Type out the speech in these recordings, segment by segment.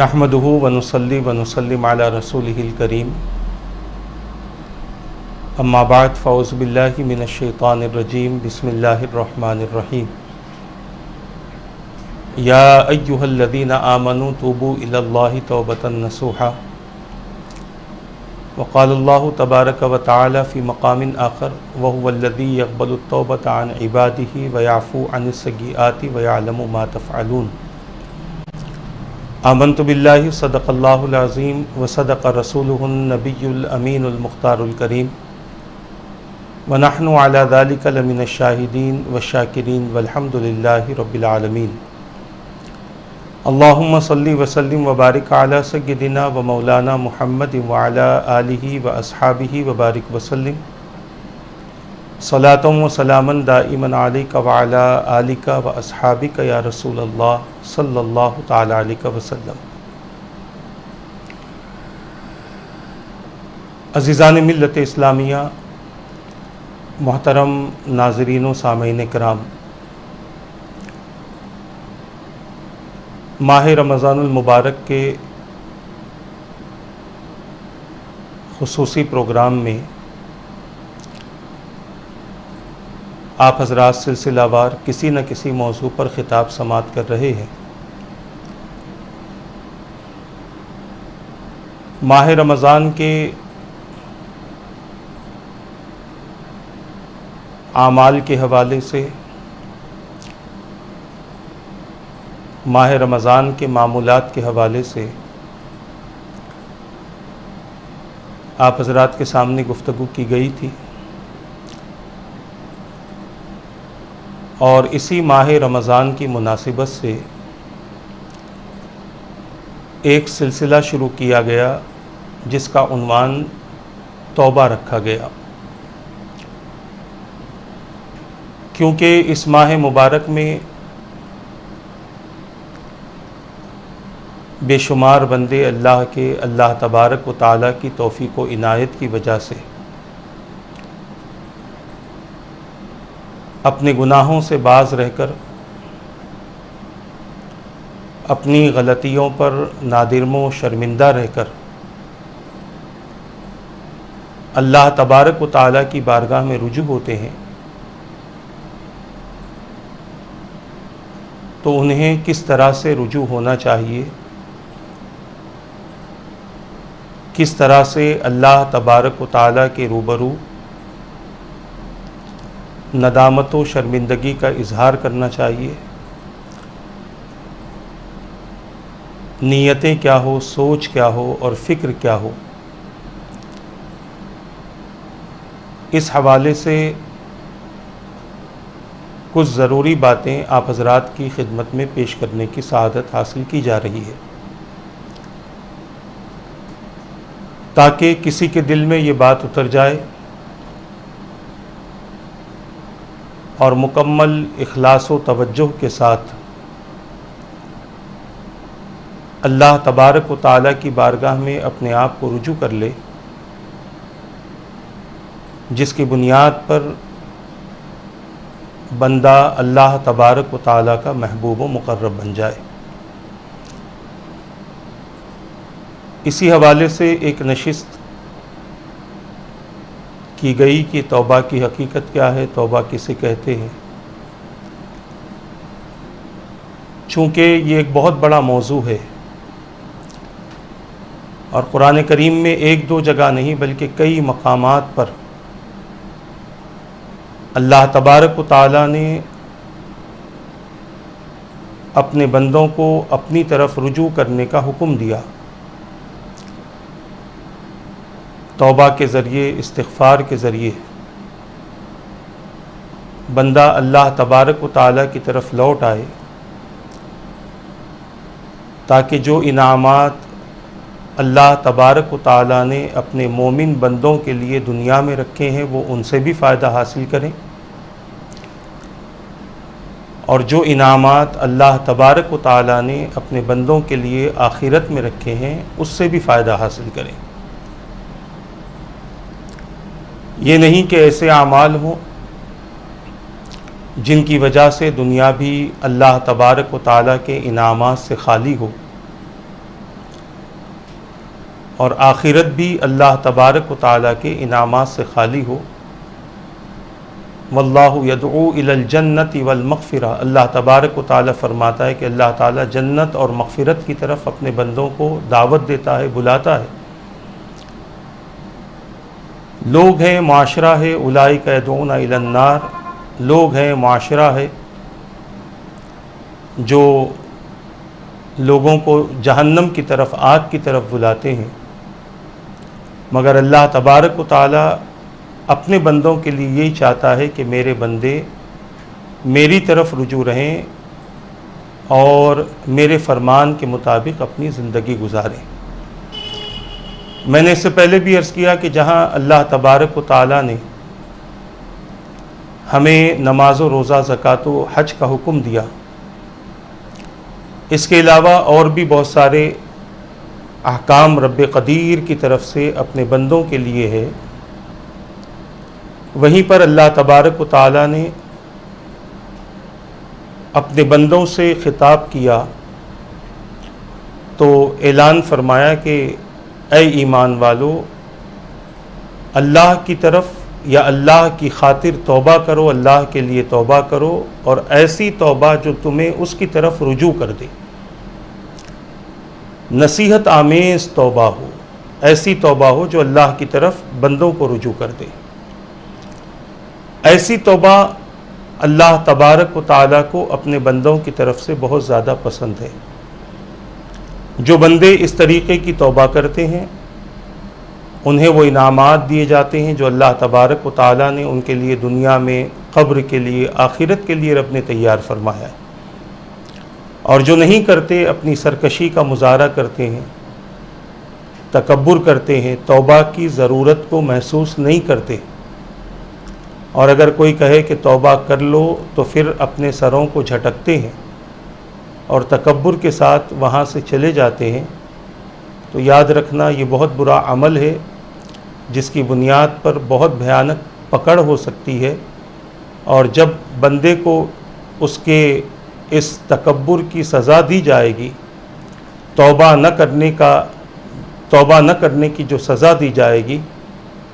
نحمدہ ونصلی ونسلم علی رسولہ الکریم اما بعد فاعوذ باللہ من الشیطان الرجیم بسم اللہ الرحمن الرحیم یا ایہا الذین آمنوا توبوا الی اللہ توبۃ نصوحا وقال اللہ تبارک وتعالی فی مقام آخر وہو الذی یقبل التوبۃ عن عبادہ ویعفو عن السیئات ویعلم ما تفعلون آمنت باللہ صدق اللہ العظیم وصدق رسولہ النبی الامین المختار الکریم ونحن علی ذلک لمن الشاہدین والشاکرین والحمد للہ رب العالمین اللہم صلی وسلم وبارک علی سیدنا و مولانا محمد وعلی آلہ واصحابہ وبارک وسلم صلاۃ و سلاما دائما علیک وعلی آلک واصحابک یا رسول اللہ صلی اللہ تعالی علیہ وسلم۔ عزیزان ملت اسلامیہ، محترم ناظرین و سامعین کرام، ماہ رمضان المبارک کے خصوصی پروگرام میں آپ حضرات سلسلہ وار کسی نہ کسی موضوع پر خطاب سماعت کر رہے ہیں۔ ماہ رمضان کے اعمال کے حوالے سے، ماہ رمضان کے معمولات کے حوالے سے آپ حضرات کے سامنے گفتگو کی گئی تھی، اور اسی ماہ رمضان کی مناسبت سے ایک سلسلہ شروع کیا گیا جس کا عنوان توبہ رکھا گیا، کیونکہ اس ماہ مبارک میں بے شمار بندے اللہ کے اللہ تبارک و تعالیٰ کی توفیق و عنایت کی وجہ سے اپنے گناہوں سے باز رہ کر، اپنی غلطیوں پر نادرم و شرمندہ رہ کر اللہ تبارک و تعالیٰ کی بارگاہ میں رجوع ہوتے ہیں، تو انہیں کس طرح سے رجوع ہونا چاہیے، کس طرح سے اللہ تبارک و تعالیٰ کے روبرو ندامت و شرمندگی کا اظہار کرنا چاہیے، نیتیں کیا ہو، سوچ کیا ہو اور فکر کیا ہو، اس حوالے سے کچھ ضروری باتیں آپ حضرات کی خدمت میں پیش کرنے کی سعادت حاصل کی جا رہی ہے، تاکہ کسی کے دل میں یہ بات اتر جائے اور مکمل اخلاص و توجہ کے ساتھ اللہ تبارک و تعالیٰ کی بارگاہ میں اپنے آپ کو رجوع کر لے، جس کی بنیاد پر بندہ اللہ تبارک و تعالیٰ کا محبوب و مقرب بن جائے۔ اسی حوالے سے ایک نشست کی گئی کہ توبہ کی حقیقت کیا ہے، توبہ کسے کہتے ہیں۔ چونکہ یہ ایک بہت بڑا موضوع ہے اور قرآن کریم میں ایک دو جگہ نہیں بلکہ کئی مقامات پر اللہ تبارک و تعالیٰ نے اپنے بندوں کو اپنی طرف رجوع کرنے کا حکم دیا، توبہ کے ذریعے، استغفار کے ذریعے بندہ اللہ تبارک و تعالیٰ کی طرف لوٹ آئے، تاکہ جو انعامات اللہ تبارک و تعالیٰ نے اپنے مومن بندوں کے لیے دنیا میں رکھے ہیں وہ ان سے بھی فائدہ حاصل کریں، اور جو انعامات اللہ تبارک و تعالیٰ نے اپنے بندوں کے لیے آخرت میں رکھے ہیں اس سے بھی فائدہ حاصل کریں۔ یہ نہیں کہ ایسے اعمال ہوں جن کی وجہ سے دنیا بھی اللہ تبارک و تعالیٰ کے انعامات سے خالی ہو، اور آخرت بھی اللہ تبارک و تعالیٰ کے انعامات سے خالی ہو۔ واللہ یدعو الی الجنت والمغفرہ، اللہ تبارک و تعالیٰ فرماتا ہے کہ اللہ تعالیٰ جنت اور مغفرت کی طرف اپنے بندوں کو دعوت دیتا ہے، بلاتا ہے۔ لوگ ہیں، معاشرہ ہے، اولئک یدعون الی النار، لوگ ہیں، معاشرہ ہے جو لوگوں کو جہنم کی طرف، آگ کی طرف بلاتے ہیں، مگر اللہ تبارک و تعالیٰ اپنے بندوں کے لیے یہی چاہتا ہے کہ میرے بندے میری طرف رجوع رہیں اور میرے فرمان کے مطابق اپنی زندگی گزاریں۔ میں نے اس سے پہلے بھی عرض کیا کہ جہاں اللہ تبارک و تعالیٰ نے ہمیں نماز و روزہ، زکوٰۃ و حج کا حکم دیا، اس کے علاوہ اور بھی بہت سارے احکام رب قدیر کی طرف سے اپنے بندوں کے لیے ہے، وہیں پر اللہ تبارک و تعالیٰ نے اپنے بندوں سے خطاب کیا تو اعلان فرمایا کہ اے ایمان والو، اللہ کی طرف یا اللہ کی خاطر توبہ کرو، اللہ کے لیے توبہ کرو، اور ایسی توبہ جو تمہیں اس کی طرف رجوع کر دے، نصیحت آمیز توبہ ہو، ایسی توبہ ہو جو اللہ کی طرف بندوں کو رجوع کر دے۔ ایسی توبہ اللہ تبارک و تعالیٰ کو اپنے بندوں کی طرف سے بہت زیادہ پسند ہے۔ جو بندے اس طریقے کی توبہ کرتے ہیں انہیں وہ انعامات دیے جاتے ہیں جو اللہ تبارک و تعالیٰ نے ان کے لیے دنیا میں، قبر کے لیے، آخرت کے لیے رب نے تیار فرمایا ہے۔ اور جو نہیں کرتے، اپنی سرکشی کا مظاہرہ کرتے ہیں، تکبر کرتے ہیں، توبہ کی ضرورت کو محسوس نہیں کرتے، اور اگر کوئی کہے کہ توبہ کر لو تو پھر اپنے سروں کو جھٹکتے ہیں اور تکبر کے ساتھ وہاں سے چلے جاتے ہیں، تو یاد رکھنا یہ بہت برا عمل ہے جس کی بنیاد پر بہت بھیانک پکڑ ہو سکتی ہے، اور جب بندے کو اس کے اس تکبر کی سزا دی جائے گی، توبہ نہ کرنے کی جو سزا دی جائے گی،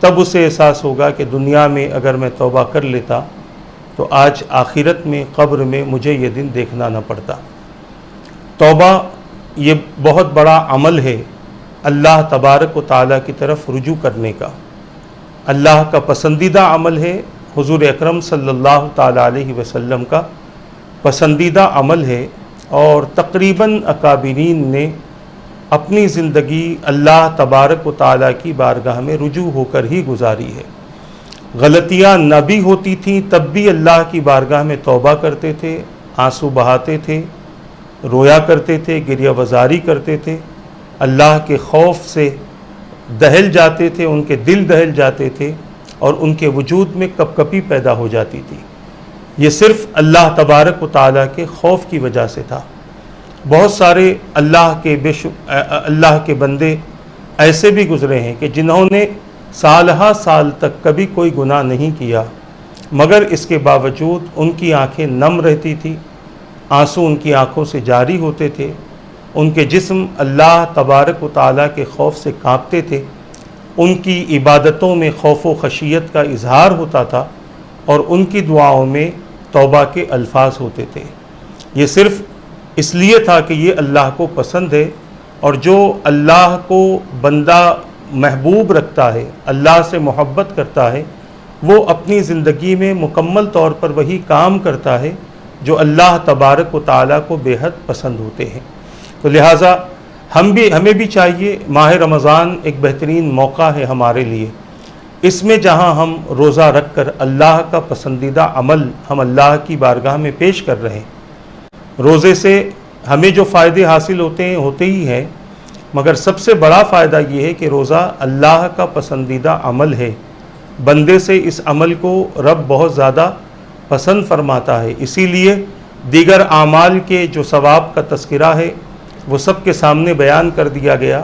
تب اسے احساس ہوگا کہ دنیا میں اگر میں توبہ کر لیتا تو آج آخرت میں، قبر میں مجھے یہ دن دیکھنا نہ پڑتا۔ توبہ یہ بہت بڑا عمل ہے اللہ تبارک و تعالیٰ کی طرف رجوع کرنے کا، اللہ کا پسندیدہ عمل ہے، حضور اکرم صلی اللہ تعالیٰ علیہ وسلم کا پسندیدہ عمل ہے، اور تقریباً اکابرین نے اپنی زندگی اللہ تبارک و تعالیٰ کی بارگاہ میں رجوع ہو کر ہی گزاری ہے۔ غلطیاں نہ بھی ہوتی تھیں تب بھی اللہ کی بارگاہ میں توبہ کرتے تھے، آنسو بہاتے تھے، رویا کرتے تھے، گریہ وزاری کرتے تھے، اللہ کے خوف سے دہل جاتے تھے، ان کے دل دہل جاتے تھے، اور ان کے وجود میں کپکپی پیدا ہو جاتی تھی۔ یہ صرف اللہ تبارک و تعالیٰ کے خوف کی وجہ سے تھا۔ بہت سارے اللہ کے بندے ایسے بھی گزرے ہیں کہ جنہوں نے سالہ سال تک کبھی کوئی گناہ نہیں کیا، مگر اس کے باوجود ان کی آنکھیں نم رہتی تھی، آنسو ان کی آنکھوں سے جاری ہوتے تھے، ان کے جسم اللہ تبارک و تعالیٰ کے خوف سے کانپتے تھے، ان کی عبادتوں میں خوف و خشیت کا اظہار ہوتا تھا، اور ان کی دعاؤں میں توبہ کے الفاظ ہوتے تھے۔ یہ صرف اس لیے تھا کہ یہ اللہ کو پسند ہے، اور جو اللہ کو بندہ محبوب رکھتا ہے، اللہ سے محبت کرتا ہے، وہ اپنی زندگی میں مکمل طور پر وہی کام کرتا ہے جو اللہ تبارک و تعالیٰ کو بے حد پسند ہوتے ہیں۔ تو لہٰذا ہمیں بھی چاہیے، ماہ رمضان ایک بہترین موقع ہے ہمارے لیے، اس میں جہاں ہم روزہ رکھ کر اللہ کا پسندیدہ عمل ہم اللہ کی بارگاہ میں پیش کر رہے ہیں۔ روزے سے ہمیں جو فائدے حاصل ہوتے ہی ہیں، مگر سب سے بڑا فائدہ یہ ہے کہ روزہ اللہ کا پسندیدہ عمل ہے، بندے سے اس عمل کو رب بہت زیادہ پسند فرماتا ہے، اسی لیے دیگر اعمال کے جو ثواب کا تذکرہ ہے وہ سب کے سامنے بیان کر دیا گیا،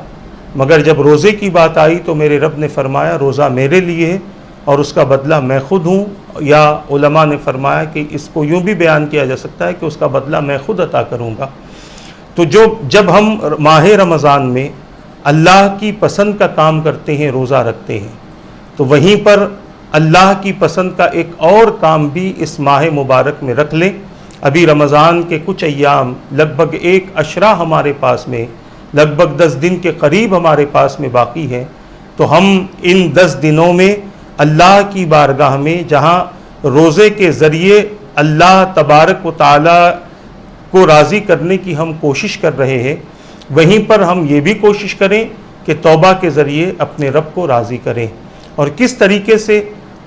مگر جب روزے کی بات آئی تو میرے رب نے فرمایا روزہ میرے لیے ہے اور اس کا بدلہ میں خود ہوں، یا علماء نے فرمایا کہ اس کو یوں بھی بیان کیا جا سکتا ہے کہ اس کا بدلہ میں خود عطا کروں گا۔ تو جب ہم ماہ رمضان میں اللہ کی پسند کا کام کرتے ہیں، روزہ رکھتے ہیں، تو وہیں پر اللہ کی پسند کا ایک اور کام بھی اس ماہ مبارک میں رکھ لیں۔ ابھی رمضان کے کچھ ایام، لگ بھگ ایک عشرہ ہمارے پاس میں، لگ بھگ 10 دن کے قریب ہمارے پاس میں باقی ہے، تو ہم ان 10 دنوں میں اللہ کی بارگاہ میں جہاں روزے کے ذریعے اللہ تبارک و تعالی کو راضی کرنے کی ہم کوشش کر رہے ہیں، وہیں پر ہم یہ بھی کوشش کریں کہ توبہ کے ذریعے اپنے رب کو راضی کریں۔ اور کس طریقے سے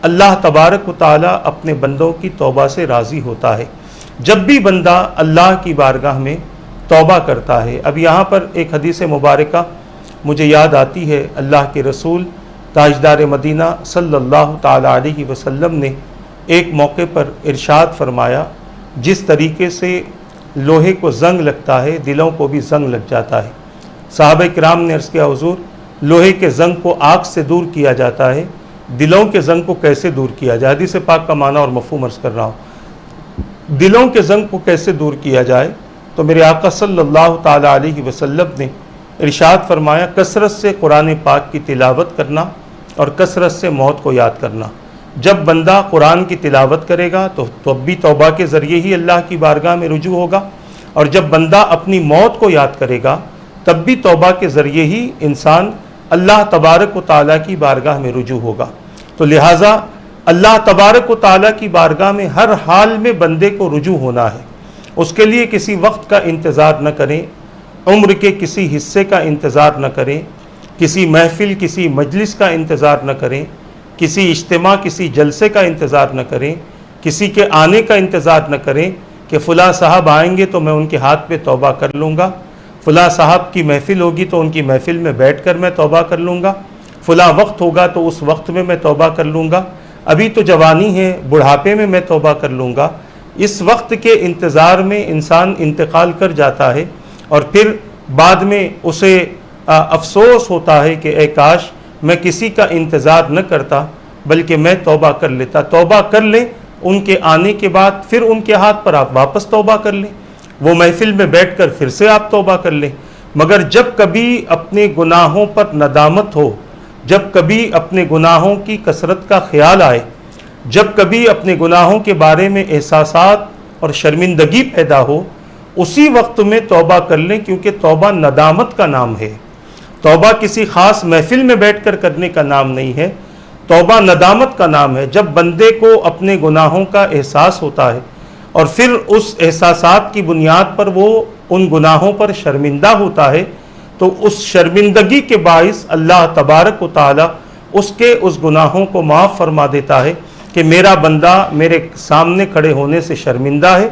اللہ تبارک و تعالی اپنے بندوں کی توبہ سے راضی ہوتا ہے؟ جب بھی بندہ اللہ کی بارگاہ میں توبہ کرتا ہے، اب یہاں پر ایک حدیث مبارکہ مجھے یاد آتی ہے، اللہ کے رسول تاجدار مدینہ صلی اللہ تعالی علیہ وسلم نے ایک موقع پر ارشاد فرمایا، جس طریقے سے لوہے کو زنگ لگتا ہے، دلوں کو بھی زنگ لگ جاتا ہے۔ صحابہ کرام نے عرض کیا، حضور لوہے کے زنگ کو آگ سے دور کیا جاتا ہے، دلوں کے زنگ کو کیسے دور کیا جائے؟ حدیث پاک کا معنی اور مفہوم عرض کر رہا ہوں، دلوں کے زنگ کو کیسے دور کیا جائے؟ تو میرے آقا صلی اللہ تعالی علیہ وسلم نے ارشاد فرمایا، کثرت سے قرآن پاک کی تلاوت کرنا اور کثرت سے موت کو یاد کرنا۔ جب بندہ قرآن کی تلاوت کرے گا تو اب بھی توبہ کے ذریعے ہی اللہ کی بارگاہ میں رجوع ہوگا، اور جب بندہ اپنی موت کو یاد کرے گا تب بھی توبہ کے ذریعے ہی انسان اللہ تبارک و تعالیٰ کی بارگاہ میں رجوع ہوگا۔ تو لہٰذا اللہ تبارک و تعالیٰ کی بارگاہ میں ہر حال میں بندے کو رجوع ہونا ہے۔ اس کے لیے کسی وقت کا انتظار نہ کریں، عمر کے کسی حصے کا انتظار نہ کریں، کسی محفل کسی مجلس کا انتظار نہ کریں، کسی اجتماع کسی جلسے کا انتظار نہ کریں، کسی کے آنے کا انتظار نہ کریں کہ فلاں صاحب آئیں گے تو میں ان کے ہاتھ پہ توبہ کر لوں گا، فلاں صاحب کی محفل ہوگی تو ان کی محفل میں بیٹھ کر میں توبہ کر لوں گا، فلاں وقت ہوگا تو اس وقت میں توبہ کر لوں گا، ابھی تو جوانی ہے بڑھاپے میں توبہ کر لوں گا۔ اس وقت کے انتظار میں انسان انتقال کر جاتا ہے، اور پھر بعد میں اسے افسوس ہوتا ہے کہ اے کاش میں کسی کا انتظار نہ کرتا بلکہ میں توبہ کر لیتا۔ توبہ کر لیں، ان کے آنے کے بعد پھر ان کے ہاتھ پر آپ واپس توبہ کر لیں، وہ محفل میں بیٹھ کر پھر سے آپ توبہ کر لیں۔ مگر جب کبھی اپنے گناہوں پر ندامت ہو، جب کبھی اپنے گناہوں کی کثرت کا خیال آئے، جب کبھی اپنے گناہوں کے بارے میں احساسات اور شرمندگی پیدا ہو، اسی وقت میں توبہ کر لیں، کیونکہ توبہ ندامت کا نام ہے۔ توبہ کسی خاص محفل میں بیٹھ کر کرنے کا نام نہیں ہے، توبہ ندامت کا نام ہے۔ جب بندے کو اپنے گناہوں کا احساس ہوتا ہے اور پھر اس احساسات کی بنیاد پر وہ ان گناہوں پر شرمندہ ہوتا ہے، تو اس شرمندگی کے باعث اللہ تبارک و تعالی اس کے اس گناہوں کو معاف فرما دیتا ہے کہ میرا بندہ میرے سامنے کھڑے ہونے سے شرمندہ ہے،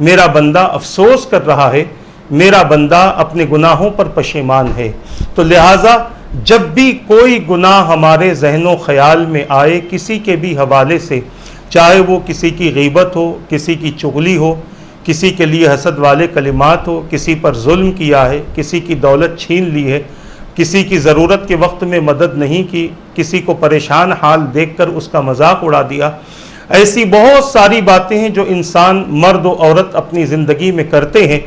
میرا بندہ افسوس کر رہا ہے، میرا بندہ اپنے گناہوں پر پشیمان ہے۔ تو لہٰذا جب بھی کوئی گناہ ہمارے ذہن و خیال میں آئے کسی کے بھی حوالے سے، چاہے وہ کسی کی غیبت ہو، کسی کی چغلی ہو، کسی کے لیے حسد والے کلمات ہو، کسی پر ظلم کیا ہے، کسی کی دولت چھین لی ہے، کسی کی ضرورت کے وقت میں مدد نہیں کی، کسی کو پریشان حال دیکھ کر اس کا مذاق اڑا دیا، ایسی بہت ساری باتیں ہیں جو انسان مرد و عورت اپنی زندگی میں کرتے ہیں۔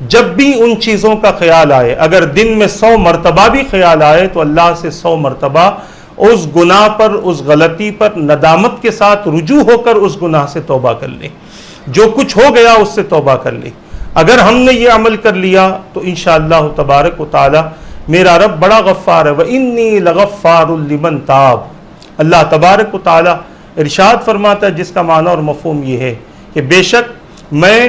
جب بھی ان چیزوں کا خیال آئے، اگر دن میں 100 مرتبہ بھی خیال آئے تو اللہ سے 100 مرتبہ اس گناہ پر، اس غلطی پر ندامت کے ساتھ رجوع ہو کر اس گناہ سے توبہ کر لیں، جو کچھ ہو گیا اس سے توبہ کر لیں۔ اگر ہم نے یہ عمل کر لیا تو انشاءاللہ تبارک و تعالی میرا رب بڑا غفار ہے، وَإِنِّي لَغَفَّارٌ لِمَن تاب۔ اللہ تبارک و تعالی ارشاد فرماتا ہے، جس کا معنی اور مفہوم یہ ہے کہ بے شک میں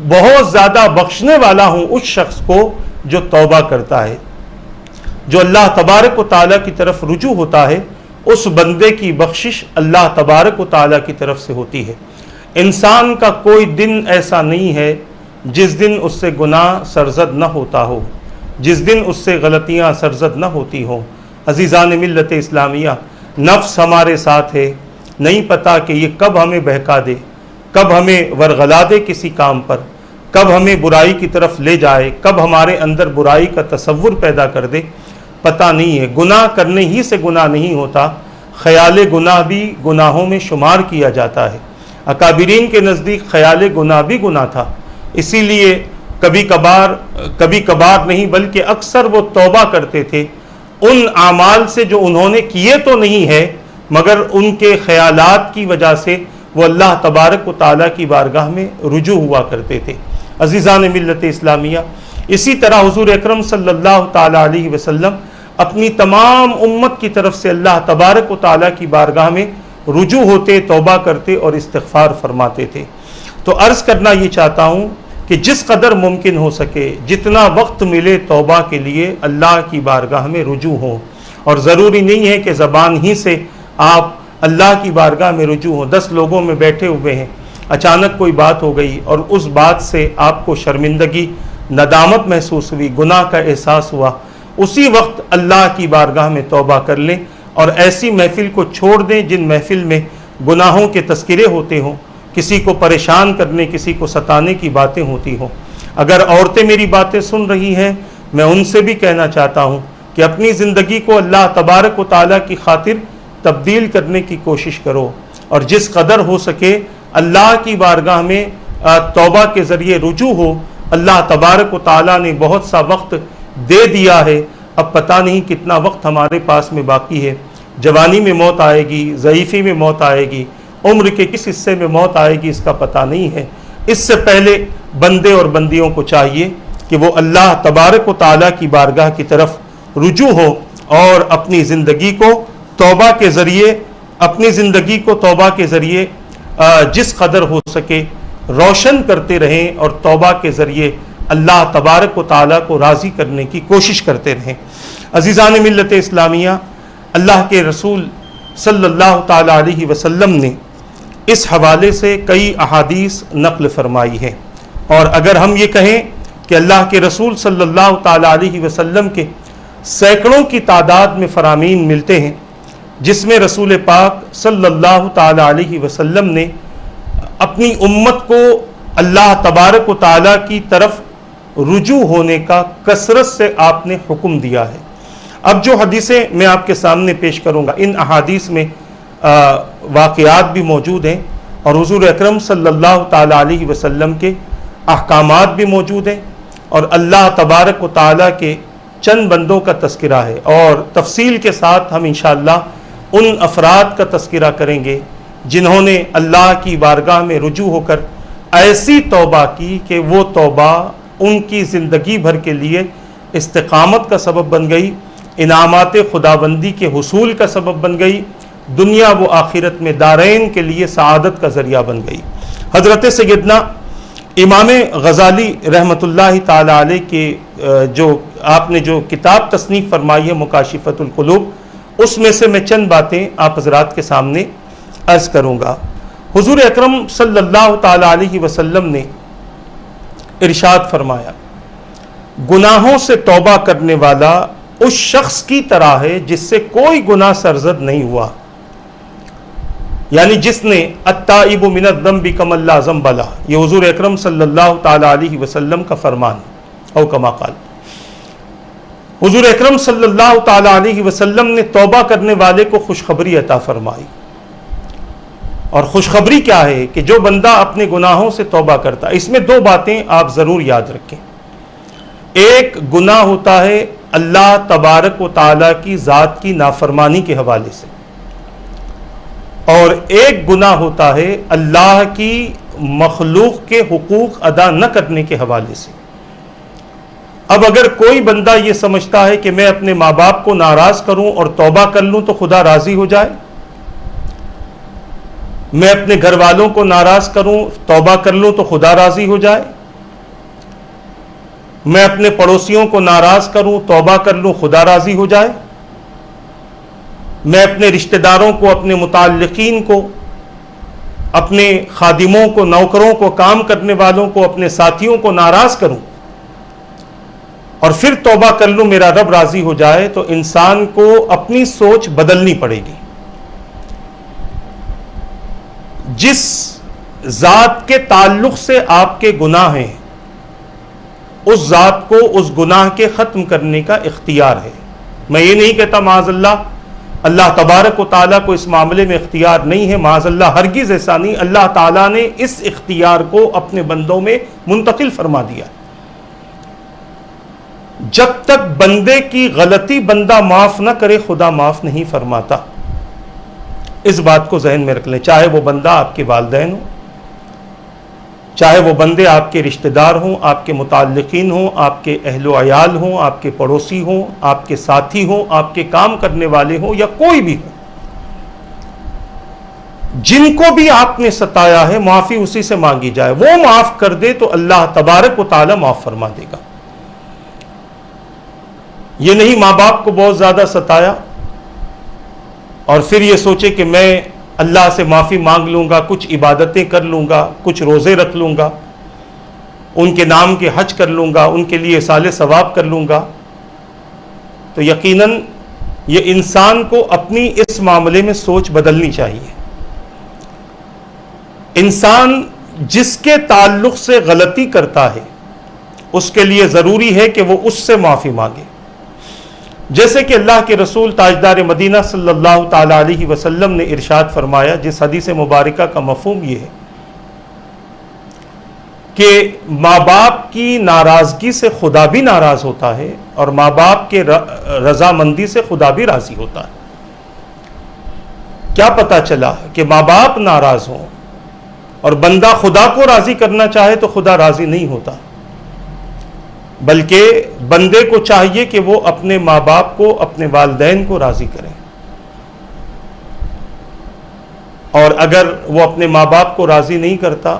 بہت زیادہ بخشنے والا ہوں اس شخص کو جو توبہ کرتا ہے، جو اللہ تبارک و تعالیٰ کی طرف رجوع ہوتا ہے، اس بندے کی بخشش اللہ تبارک و تعالیٰ کی طرف سے ہوتی ہے۔ انسان کا کوئی دن ایسا نہیں ہے جس دن اس سے گناہ سرزد نہ ہوتا ہو، جس دن اس سے غلطیاں سرزد نہ ہوتی ہوں۔ عزیزان ملت اسلامیہ، نفس ہمارے ساتھ ہے، نہیں پتا کہ یہ کب ہمیں بہکا دے، کب ہمیں ورغلا دے کسی کام پر، کب ہمیں برائی کی طرف لے جائے، کب ہمارے اندر برائی کا تصور پیدا کر دے، پتہ نہیں ہے۔ گناہ کرنے ہی سے گناہ نہیں ہوتا، خیال گناہ بھی گناہوں میں شمار کیا جاتا ہے۔ اکابرین کے نزدیک خیال گناہ بھی گناہ تھا، اسی لیے کبھی کبھار نہیں بلکہ اکثر وہ توبہ کرتے تھے ان اعمال سے جو انہوں نے کیے تو نہیں ہے، مگر ان کے خیالات کی وجہ سے وہ اللہ تبارک و تعالیٰ کی بارگاہ میں رجوع ہوا کرتے تھے۔ عزیزان ملت اسلامیہ، اسی طرح حضور اکرم صلی اللہ تعالیٰ علیہ وسلم اپنی تمام امت کی طرف سے اللہ تبارک و تعالیٰ کی بارگاہ میں رجوع ہوتے، توبہ کرتے اور استغفار فرماتے تھے۔ تو عرض کرنا یہ چاہتا ہوں کہ جس قدر ممکن ہو سکے، جتنا وقت ملے توبہ کے لیے اللہ کی بارگاہ میں رجوع ہو، اور ضروری نہیں ہے کہ زبان ہی سے آپ اللہ کی بارگاہ میں رجوع ہو۔ 10 لوگوں میں بیٹھے ہوئے ہیں، اچانک کوئی بات ہو گئی اور اس بات سے آپ کو شرمندگی، ندامت محسوس ہوئی، گناہ کا احساس ہوا، اسی وقت اللہ کی بارگاہ میں توبہ کر لیں اور ایسی محفل کو چھوڑ دیں جن محفل میں گناہوں کے تذکرے ہوتے ہوں، کسی کو پریشان کرنے، کسی کو ستانے کی باتیں ہوتی ہوں۔ اگر عورتیں میری باتیں سن رہی ہیں، میں ان سے بھی کہنا چاہتا ہوں کہ اپنی زندگی کو اللہ تبارک و تعالیٰ کی خاطر تبدیل کرنے کی کوشش کرو، اور جس قدر ہو سکے اللہ کی بارگاہ میں توبہ کے ذریعے رجوع ہو۔ اللہ تبارک و تعالیٰ نے بہت سا وقت دے دیا ہے، اب پتہ نہیں کتنا وقت ہمارے پاس میں باقی ہے۔ جوانی میں موت آئے گی، ضعیفی میں موت آئے گی، عمر کے کس حصے میں موت آئے گی اس کا پتہ نہیں ہے۔ اس سے پہلے بندے اور بندیوں کو چاہیے کہ وہ اللہ تبارک و تعالیٰ کی بارگاہ کی طرف رجوع ہو اور اپنی زندگی کو توبہ کے ذریعے جس قدر ہو سکے روشن کرتے رہیں اور توبہ کے ذریعے اللہ تبارک و تعالیٰ کو راضی کرنے کی کوشش کرتے رہیں۔ عزیزان ملت اسلامیہ، اللہ کے رسول صلی اللہ تعالیٰ علیہ وسلم نے اس حوالے سے کئی احادیث نقل فرمائی ہیں، اور اگر ہم یہ کہیں کہ اللہ کے رسول صلی اللہ تعالیٰ علیہ وسلم کے سینکڑوں کی تعداد میں فرامین ملتے ہیں جس میں رسول پاک صلی اللہ تعالیٰ علیہ وسلم نے اپنی امت کو اللہ تبارک و تعالیٰ کی طرف رجوع ہونے کا کثرت سے آپ نے حکم دیا ہے۔ اب جو حدیثیں میں آپ کے سامنے پیش کروں گا، ان احادیث میں واقعات بھی موجود ہیں اور حضور اکرم صلی اللہ تعالیٰ علیہ وسلم کے احکامات بھی موجود ہیں، اور اللہ تبارک و تعالیٰ کے چند بندوں کا تذکرہ ہے، اور تفصیل کے ساتھ ہم انشاءاللہ ان افراد کا تذکرہ کریں گے جنہوں نے اللہ کی بارگاہ میں رجوع ہو کر ایسی توبہ کی کہ وہ توبہ ان کی زندگی بھر کے لیے استقامت کا سبب بن گئی، انعامات خداوندی کے حصول کا سبب بن گئی، دنیا و آخرت میں دارین کے لیے سعادت کا ذریعہ بن گئی۔ حضرت سیدنا امام غزالی رحمۃ اللہ تعالی علیہ کے آپ نے جو کتاب تصنیف فرمائی ہے مکاشفۃ القلوب، اس میں سے میں چند باتیں آپ حضرات کے سامنے عرض کروں گا۔ حضور اکرم صلی اللہ تعالی علیہ وسلم نے ارشاد فرمایا، گناہوں سے توبہ کرنے والا اس شخص کی طرح ہے جس سے کوئی گناہ سرزد نہیں ہوا، یعنی جس نے التائب من الذنب کمن لا ذنب لہ، یہ حضور اکرم صلی اللہ تعالی علیہ وسلم کا فرمان او کما قال۔ حضور اکرم صلی اللہ تعالی علیہ وسلم نے توبہ کرنے والے کو خوشخبری عطا فرمائی، اور خوشخبری کیا ہے کہ جو بندہ اپنے گناہوں سے توبہ کرتا ہے، اس میں 2 باتیں آپ ضرور یاد رکھیں۔ ایک گناہ ہوتا ہے اللہ تبارک و تعالیٰ کی ذات کی نافرمانی کے حوالے سے، اور ایک گناہ ہوتا ہے اللہ کی مخلوق کے حقوق ادا نہ کرنے کے حوالے سے۔ اب اگر کوئی بندہ یہ سمجھتا ہے کہ میں اپنے ماں باپ کو ناراض کروں اور توبہ کر لوں تو خدا راضی ہو جائے، میں اپنے گھر والوں کو ناراض کروں، توبہ کر لوں تو خدا راضی ہو جائے، میں اپنے پڑوسیوں کو ناراض کروں، توبہ کر لوں، خدا راضی ہو جائے، میں اپنے رشتہ داروں کو، اپنے متعلقین کو، اپنے خادموں کو، نوکروں کو، کام کرنے والوں کو، اپنے ساتھیوں کو ناراض کروں اور پھر توبہ کر لوں میرا رب راضی ہو جائے، تو انسان کو اپنی سوچ بدلنی پڑے گی۔ جس ذات کے تعلق سے آپ کے گناہ ہیں، اس ذات کو اس گناہ کے ختم کرنے کا اختیار ہے۔ میں یہ نہیں کہتا معاذ اللہ تبارک و تعالیٰ کو اس معاملے میں اختیار نہیں ہے، معاذ اللہ ہرگز ایسا نہیں، اللہ تعالیٰ نے اس اختیار کو اپنے بندوں میں منتقل فرما دیا۔ جب تک بندے کی غلطی بندہ معاف نہ کرے خدا معاف نہیں فرماتا. اس بات کو ذہن میں رکھ لیں. چاہے وہ بندہ آپ کے والدین ہوں, چاہے وہ بندے آپ کے رشتہ دار ہوں, آپ کے متعلقین ہوں, آپ کے اہل و عیال ہوں, آپ کے پڑوسی ہوں, آپ کے ساتھی ہوں, آپ کے کام کرنے والے ہوں, یا کوئی بھی ہو, جن کو بھی آپ نے ستایا ہے معافی اسی سے مانگی جائے. وہ معاف کر دے تو اللہ تبارک و تعالی معاف فرما دے گا. یہ نہیں ماں باپ کو بہت زیادہ ستایا اور پھر یہ سوچے کہ میں اللہ سے معافی مانگ لوں گا, کچھ عبادتیں کر لوں گا, کچھ روزے رکھ لوں گا, ان کے نام کے حج کر لوں گا, ان کے لیے ایصال ثواب کر لوں گا. تو یقیناً یہ انسان کو اپنی اس معاملے میں سوچ بدلنی چاہیے. انسان جس کے تعلق سے غلطی کرتا ہے اس کے لیے ضروری ہے کہ وہ اس سے معافی مانگے. جیسے کہ اللہ کے رسول تاجدار مدینہ صلی اللہ تعالی علیہ وسلم نے ارشاد فرمایا, جس حدیث مبارکہ کا مفہوم یہ ہے کہ ماں باپ کی ناراضگی سے خدا بھی ناراض ہوتا ہے اور ماں باپ کے رضامندی سے خدا بھی راضی ہوتا ہے. کیا پتہ چلا کہ ماں باپ ناراض ہوں اور بندہ خدا کو راضی کرنا چاہے تو خدا راضی نہیں ہوتا, بلکہ بندے کو چاہیے کہ وہ اپنے ماں باپ کو, اپنے والدین کو راضی کریں. اور اگر وہ اپنے ماں باپ کو راضی نہیں کرتا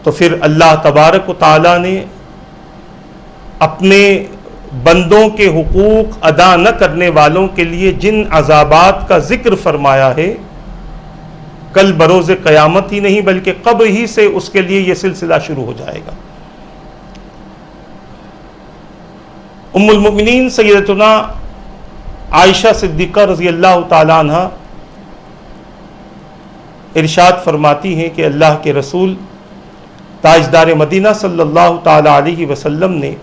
تو پھر اللہ تبارک و تعالی نے اپنے بندوں کے حقوق ادا نہ کرنے والوں کے لیے جن عذابات کا ذکر فرمایا ہے, کل بروز قیامت ہی نہیں بلکہ قبر ہی سے اس کے لیے یہ سلسلہ شروع ہو جائے گا. ام المؤمنین سیدتنا عائشہ صدیقہ رضی اللہ تعالی عنہ ارشاد فرماتی ہیں کہ اللہ کے رسول تاجدار مدینہ صلی اللہ تعالی علیہ وسلم نے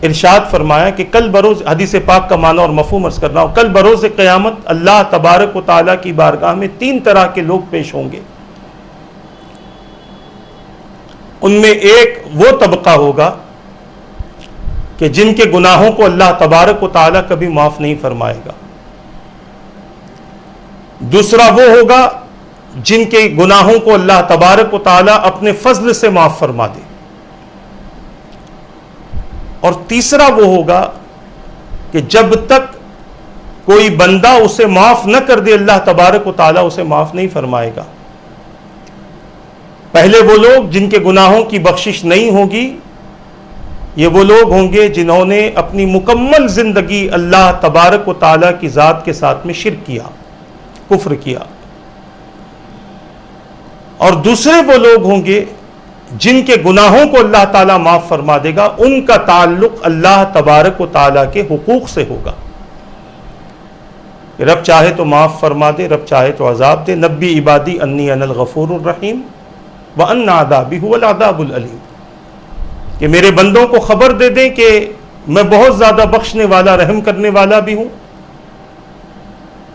ارشاد فرمایا کہ کل بروز, حدیث پاک کا معنی اور مفہوم عرض کر رہا ہوں, کل بروز قیامت اللہ تبارک و تعالیٰ کی بارگاہ میں 3 طرح کے لوگ پیش ہوں گے. ان میں ایک وہ طبقہ ہوگا کہ جن کے گناہوں کو اللہ تبارک و تعالیٰ کبھی معاف نہیں فرمائے گا. دوسرا وہ ہوگا جن کے گناہوں کو اللہ تبارک و تعالیٰ اپنے فضل سے معاف فرما دے. اور تیسرا وہ ہوگا کہ جب تک کوئی بندہ اسے معاف نہ کر دے اللہ تبارک و تعالیٰ اسے معاف نہیں فرمائے گا. پہلے وہ لوگ جن کے گناہوں کی بخشش نہیں ہوگی, یہ وہ لوگ ہوں گے جنہوں نے اپنی مکمل زندگی اللہ تبارک و تعالیٰ کی ذات کے ساتھ میں شرک کیا, کفر کیا. اور دوسرے وہ لوگ ہوں گے جن کے گناہوں کو اللہ تعالیٰ معاف فرما دے گا, ان کا تعلق اللہ تبارک و تعالیٰ کے حقوق سے ہوگا. رب چاہے تو معاف فرما دے, رب چاہے تو عذاب دے. نبی عبادی انی انا الغفور الرحیم وان عذابی هو العذاب العلیم, کہ میرے بندوں کو خبر دے دیں کہ میں بہت زیادہ بخشنے والا, رحم کرنے والا بھی ہوں,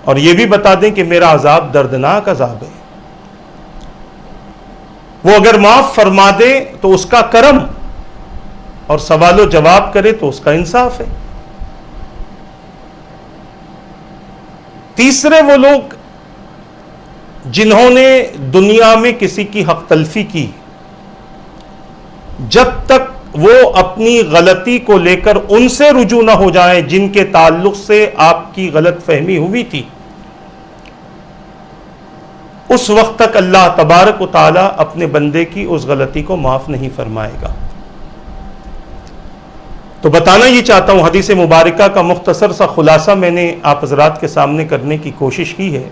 اور یہ بھی بتا دیں کہ میرا عذاب دردناک عذاب ہے. وہ اگر معاف فرما دے تو اس کا کرم, اور سوال و جواب کرے تو اس کا انصاف ہے. تیسرے وہ لوگ جنہوں نے دنیا میں کسی کی حق تلفی کی, جب تک وہ اپنی غلطی کو لے کر ان سے رجوع نہ ہو جائیں جن کے تعلق سے آپ کی غلط فہمی ہوئی تھی, اس وقت تک اللہ تبارک و تعالیٰ اپنے بندے کی اس غلطی کو معاف نہیں فرمائے گا. تو بتانا یہ چاہتا ہوں, حدیث مبارکہ کا مختصر سا خلاصہ میں نے آپ حضرات کے سامنے کرنے کی کوشش کی ہے.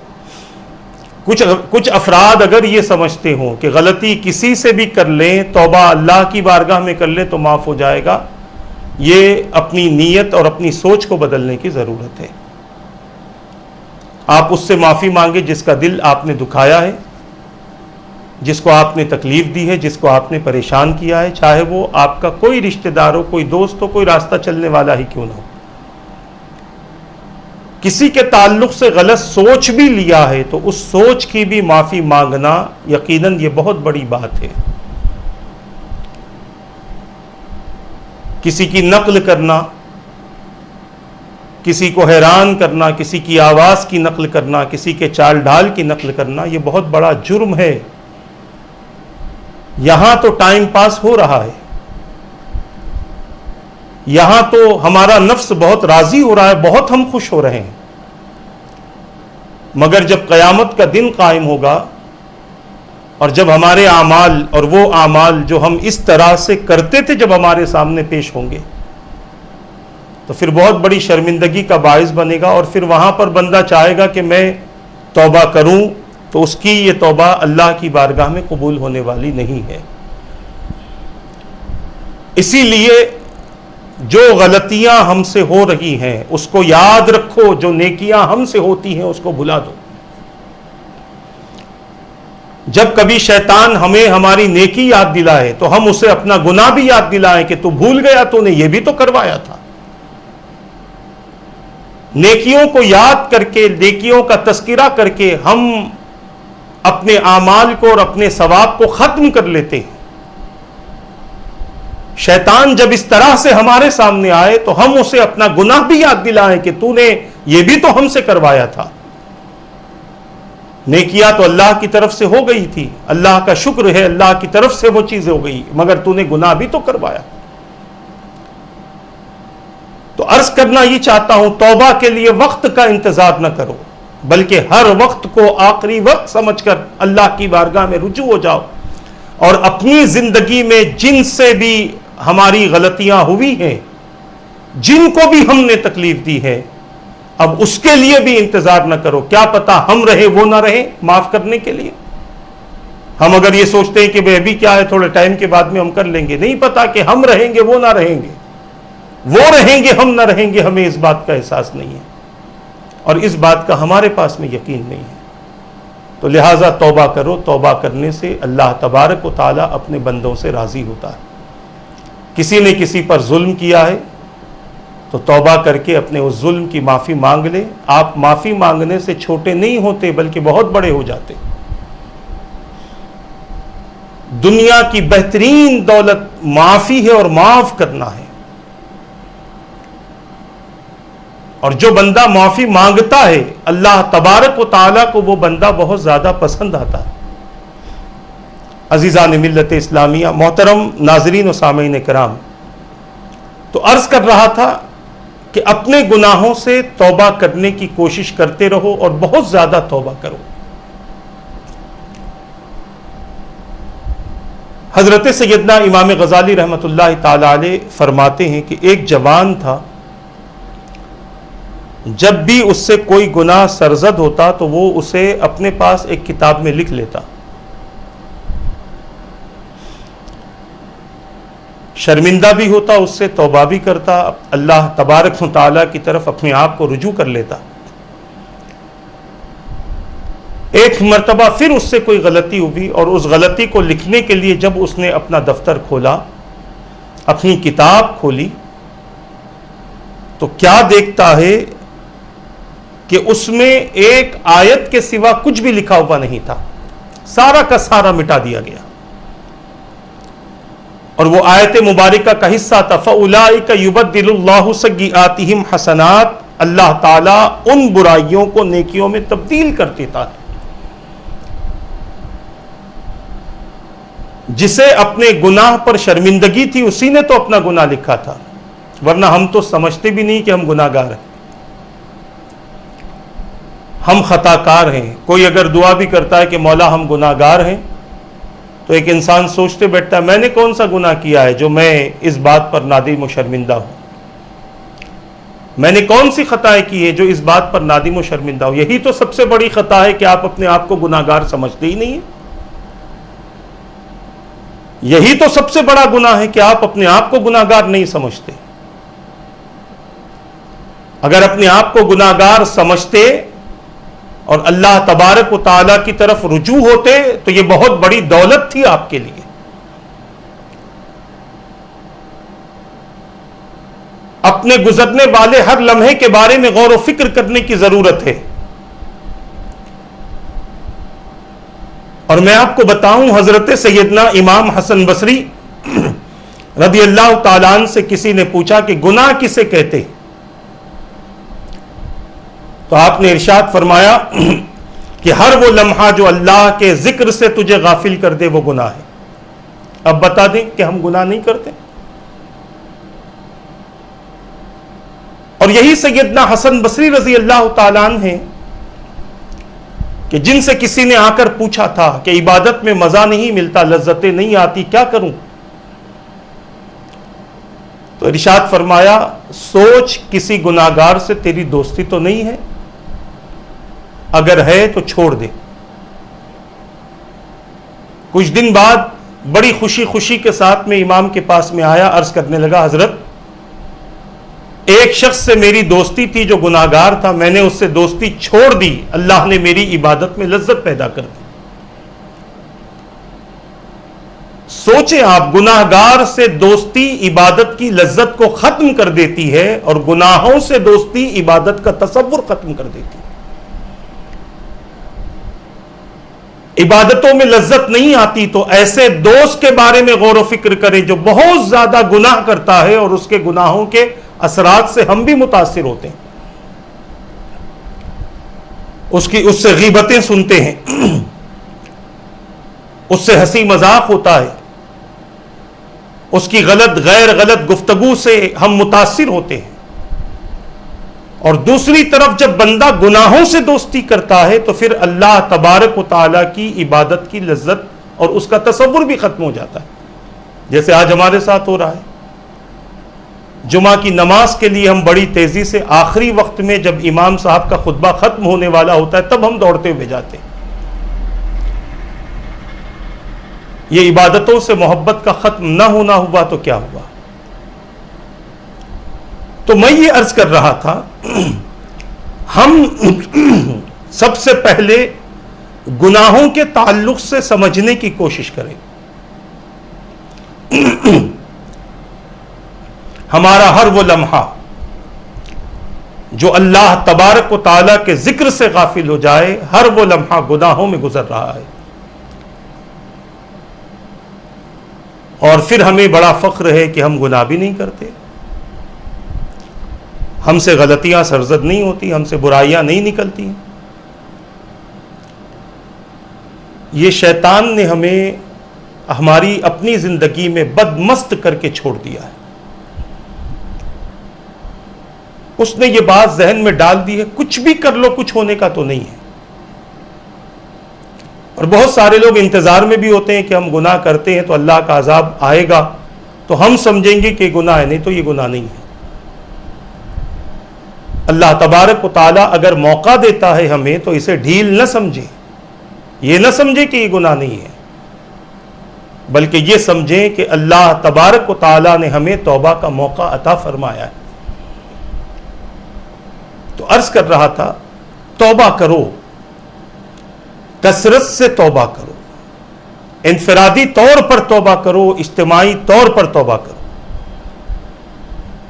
کچھ افراد اگر یہ سمجھتے ہوں کہ غلطی کسی سے بھی کر لیں, توبہ اللہ کی بارگاہ میں کر لیں تو معاف ہو جائے گا, یہ اپنی نیت اور اپنی سوچ کو بدلنے کی ضرورت ہے. آپ اس سے معافی مانگے جس کا دل آپ نے دکھایا ہے, جس کو آپ نے تکلیف دی ہے, جس کو آپ نے پریشان کیا ہے, چاہے وہ آپ کا کوئی رشتہ دار ہو, کوئی دوست ہو, کوئی راستہ چلنے والا ہی کیوں نہ ہو. کسی کے تعلق سے غلط سوچ بھی لیا ہے تو اس سوچ کی بھی معافی مانگنا یقیناً یہ بہت بڑی بات ہے. کسی کی نقل کرنا، کسی کو حیران کرنا، کسی کی آواز کی نقل کرنا، کسی کے چال ڈھال کی نقل کرنا، یہ بہت بڑا جرم ہے۔ یہاں تو ٹائم پاس ہو رہا ہے، یہاں تو ہمارا نفس بہت راضی ہو رہا ہے، بہت ہم خوش ہو رہے ہیں، مگر جب قیامت کا دن قائم ہوگا اور جب ہمارے اعمال اور وہ اعمال جو ہم اس طرح سے کرتے تھے جب ہمارے سامنے پیش ہوں گے تو پھر بہت بڑی شرمندگی کا باعث بنے گا، اور پھر وہاں پر بندہ چاہے گا کہ میں توبہ کروں تو اس کی یہ توبہ اللہ کی بارگاہ میں قبول ہونے والی نہیں ہے۔ اسی لیے جو غلطیاں ہم سے ہو رہی ہیں اس کو یاد رکھو، جو نیکیاں ہم سے ہوتی ہیں اس کو بھلا دو۔ جب کبھی شیطان ہمیں ہماری نیکی یاد دلائے تو ہم اسے اپنا گناہ بھی یاد دلائیں کہ تو بھول گیا، تو نے یہ بھی تو کروایا تھا۔ نیکیوں کو یاد کر کے، نیکیوں کا تذکرہ کر کے ہم اپنے اعمال کو اور اپنے ثواب کو ختم کر لیتے ہیں۔ شیطان جب اس طرح سے ہمارے سامنے آئے تو ہم اسے اپنا گناہ بھی یاد دلائیں کہ تو نے یہ بھی تو ہم سے کروایا تھا۔ نیکیاں تو اللہ کی طرف سے ہو گئی تھی، اللہ کا شکر ہے، اللہ کی طرف سے وہ چیزیں ہو گئی، مگر تو نے گناہ بھی تو کروایا۔ تو عرض کرنا یہ چاہتا ہوں، توبہ کے لیے وقت کا انتظار نہ کرو، بلکہ ہر وقت کو آخری وقت سمجھ کر اللہ کی بارگاہ میں رجوع ہو جاؤ، اور اپنی زندگی میں جن سے بھی ہماری غلطیاں ہوئی ہیں، جن کو بھی ہم نے تکلیف دی ہے، اب اس کے لیے بھی انتظار نہ کرو۔ کیا پتا ہم رہے وہ نہ رہے معاف کرنے کے لیے۔ ہم اگر یہ سوچتے ہیں کہ بھئی ابھی کیا ہے، تھوڑے ٹائم کے بعد میں ہم کر لیں گے، نہیں پتا کہ ہم رہیں گے وہ نہ رہیں گے، وہ رہیں گے ہم نہ رہیں گے، ہمیں اس بات کا احساس نہیں ہے اور اس بات کا ہمارے پاس میں یقین نہیں ہے۔ تو لہٰذا توبہ کرو، توبہ کرنے سے اللہ تبارک و تعالیٰ اپنے بندوں سے راضی ہوتا ہے۔ کسی نے کسی پر ظلم کیا ہے تو توبہ کر کے اپنے اس ظلم کی معافی مانگ لے۔ آپ معافی مانگنے سے چھوٹے نہیں ہوتے بلکہ بہت بڑے ہو جاتے۔ دنیا کی بہترین دولت معافی ہے اور معاف کرنا ہے، اور جو بندہ معافی مانگتا ہے اللہ تبارک و تعالیٰ کو وہ بندہ بہت زیادہ پسند آتا ہے۔ عزیزان ملت اسلامیہ، محترم ناظرین و سامعین کرام، تو عرض کر رہا تھا کہ اپنے گناہوں سے توبہ کرنے کی کوشش کرتے رہو اور بہت زیادہ توبہ کرو۔ حضرت سیدنا امام غزالی رحمۃ اللہ تعالی علیہ فرماتے ہیں کہ ایک جوان تھا، جب بھی اس سے کوئی گناہ سرزد ہوتا تو وہ اسے اپنے پاس ایک کتاب میں لکھ لیتا، شرمندہ بھی ہوتا، اس سے توبہ بھی کرتا، اللہ تبارک و تعالیٰ کی طرف اپنے آپ کو رجوع کر لیتا۔ ایک مرتبہ پھر اس سے کوئی غلطی ہوئی اور اس غلطی کو لکھنے کے لیے جب اس نے اپنا دفتر کھولا، اپنی کتاب کھولی، تو کیا دیکھتا ہے کہ اس میں ایک آیت کے سوا کچھ بھی لکھا ہوا نہیں تھا، سارا کا سارا مٹا دیا گیا، اور وہ آیت مبارکہ کا حصہ تھا فَأُولَئِكَ يُبَدِّلُ اللَّهُ سَيِّئَاتِهِمْ حَسَنَاتٍ، اللہ تعالیٰ ان برائیوں کو نیکیوں میں تبدیل کر دیتا ہے۔ جسے اپنے گناہ پر شرمندگی تھی اسی نے تو اپنا گناہ لکھا تھا، ورنہ ہم تو سمجھتے بھی نہیں کہ ہم گناہ گار ہیں، ہم خطا کار ہیں۔ کوئی اگر دعا بھی کرتا ہے کہ مولا ہم گناہ گار ہیں تو ایک انسان سوچتے بیٹھتا ہے میں نے کون سا گناہ کیا ہے جو میں اس بات پر نادم و شرمندہ ہوں، میں نے کون سی خطائیں کی ہے جو اس بات پر نادم و شرمندہ ہوں۔ یہی تو سب سے بڑی خطا ہے کہ آپ اپنے آپ کو گناہ گار سمجھتے ہی نہیں ہیں، یہی تو سب سے بڑا گناہ ہے کہ آپ اپنے آپ کو گناہ گار نہیں سمجھتے۔ اگر اپنے آپ کو گناہ گار سمجھتے اور اللہ تبارک و تعالیٰ کی طرف رجوع ہوتے تو یہ بہت بڑی دولت تھی آپ کے لیے۔ اپنے گزرنے والے ہر لمحے کے بارے میں غور و فکر کرنے کی ضرورت ہے۔ اور میں آپ کو بتاؤں، حضرت سیدنا امام حسن بصری رضی اللہ تعالیٰ عنہ سے کسی نے پوچھا کہ گناہ کسے کہتے ہیں؟ تو آپ نے ارشاد فرمایا کہ ہر وہ لمحہ جو اللہ کے ذکر سے تجھے غافل کر دے وہ گناہ ہے۔ اب بتا دیں کہ ہم گناہ نہیں کرتے؟ اور یہی سیدنا حسن بصری رضی اللہ تعالیٰ عنہ ہیں کہ جن سے کسی نے آ کر پوچھا تھا کہ عبادت میں مزہ نہیں ملتا، لذتیں نہیں آتی، کیا کروں؟ تو ارشاد فرمایا سوچ کسی گناہگار سے تیری دوستی تو نہیں ہے، اگر ہے تو چھوڑ دے۔ کچھ دن بعد بڑی خوشی کے ساتھ میں امام کے پاس میں آیا، عرض کرنے لگا حضرت ایک شخص سے میری دوستی تھی جو گناہگار تھا، میں نے اس سے دوستی چھوڑ دی، اللہ نے میری عبادت میں لذت پیدا کر دی۔ سوچیں آپ، گناہگار سے دوستی عبادت کی لذت کو ختم کر دیتی ہے اور گناہوں سے دوستی عبادت کا تصور ختم کر دیتی ہے۔ عبادتوں میں لذت نہیں آتی تو ایسے دوست کے بارے میں غور و فکر کریں جو بہت زیادہ گناہ کرتا ہے اور اس کے گناہوں کے اثرات سے ہم بھی متاثر ہوتے ہیں، اس سے غیبتیں سنتے ہیں، اس سے ہنسی مذاق ہوتا ہے، اس کی غیر غلط گفتگو سے ہم متاثر ہوتے ہیں۔ اور دوسری طرف جب بندہ گناہوں سے دوستی کرتا ہے تو پھر اللہ تبارک و تعالیٰ کی عبادت کی لذت اور اس کا تصور بھی ختم ہو جاتا ہے، جیسے آج ہمارے ساتھ ہو رہا ہے۔ جمعہ کی نماز کے لیے ہم بڑی تیزی سے آخری وقت میں جب امام صاحب کا خطبہ ختم ہونے والا ہوتا ہے تب ہم دوڑتے ہوئے جاتے ہیں۔ یہ عبادتوں سے محبت کا ختم نہ ہونا ہوا تو کیا ہوا؟ تو میں یہ عرض کر رہا تھا، ہم سب سے پہلے گناہوں کے تعلق سے سمجھنے کی کوشش کریں۔ ہمارا ہر وہ لمحہ جو اللہ تبارک و تعالیٰ کے ذکر سے غافل ہو جائے، ہر وہ لمحہ گناہوں میں گزر رہا ہے، اور پھر ہمیں بڑا فخر ہے کہ ہم گناہ بھی نہیں کرتے، ہم سے غلطیاں سرزد نہیں ہوتی، ہم سے برائیاں نہیں نکلتی۔ یہ شیطان نے ہمیں ہماری اپنی زندگی میں بدمست کر کے چھوڑ دیا ہے۔ اس نے یہ بات ذہن میں ڈال دی ہے کچھ بھی کر لو کچھ ہونے کا تو نہیں ہے، اور بہت سارے لوگ انتظار میں بھی ہوتے ہیں کہ ہم گناہ کرتے ہیں تو اللہ کا عذاب آئے گا تو ہم سمجھیں گے کہ گناہ ہے، نہیں تو یہ گناہ نہیں ہے۔ اللہ تبارک و تعالیٰ اگر موقع دیتا ہے ہمیں تو اسے ڈھیل نہ سمجھیں، یہ نہ سمجھیں کہ یہ گناہ نہیں ہے، بلکہ یہ سمجھیں کہ اللہ تبارک و تعالیٰ نے ہمیں توبہ کا موقع عطا فرمایا ہے۔ تو عرض کر رہا تھا توبہ کرو، کثرت سے توبہ کرو، انفرادی طور پر توبہ کرو، اجتماعی طور پر توبہ کرو،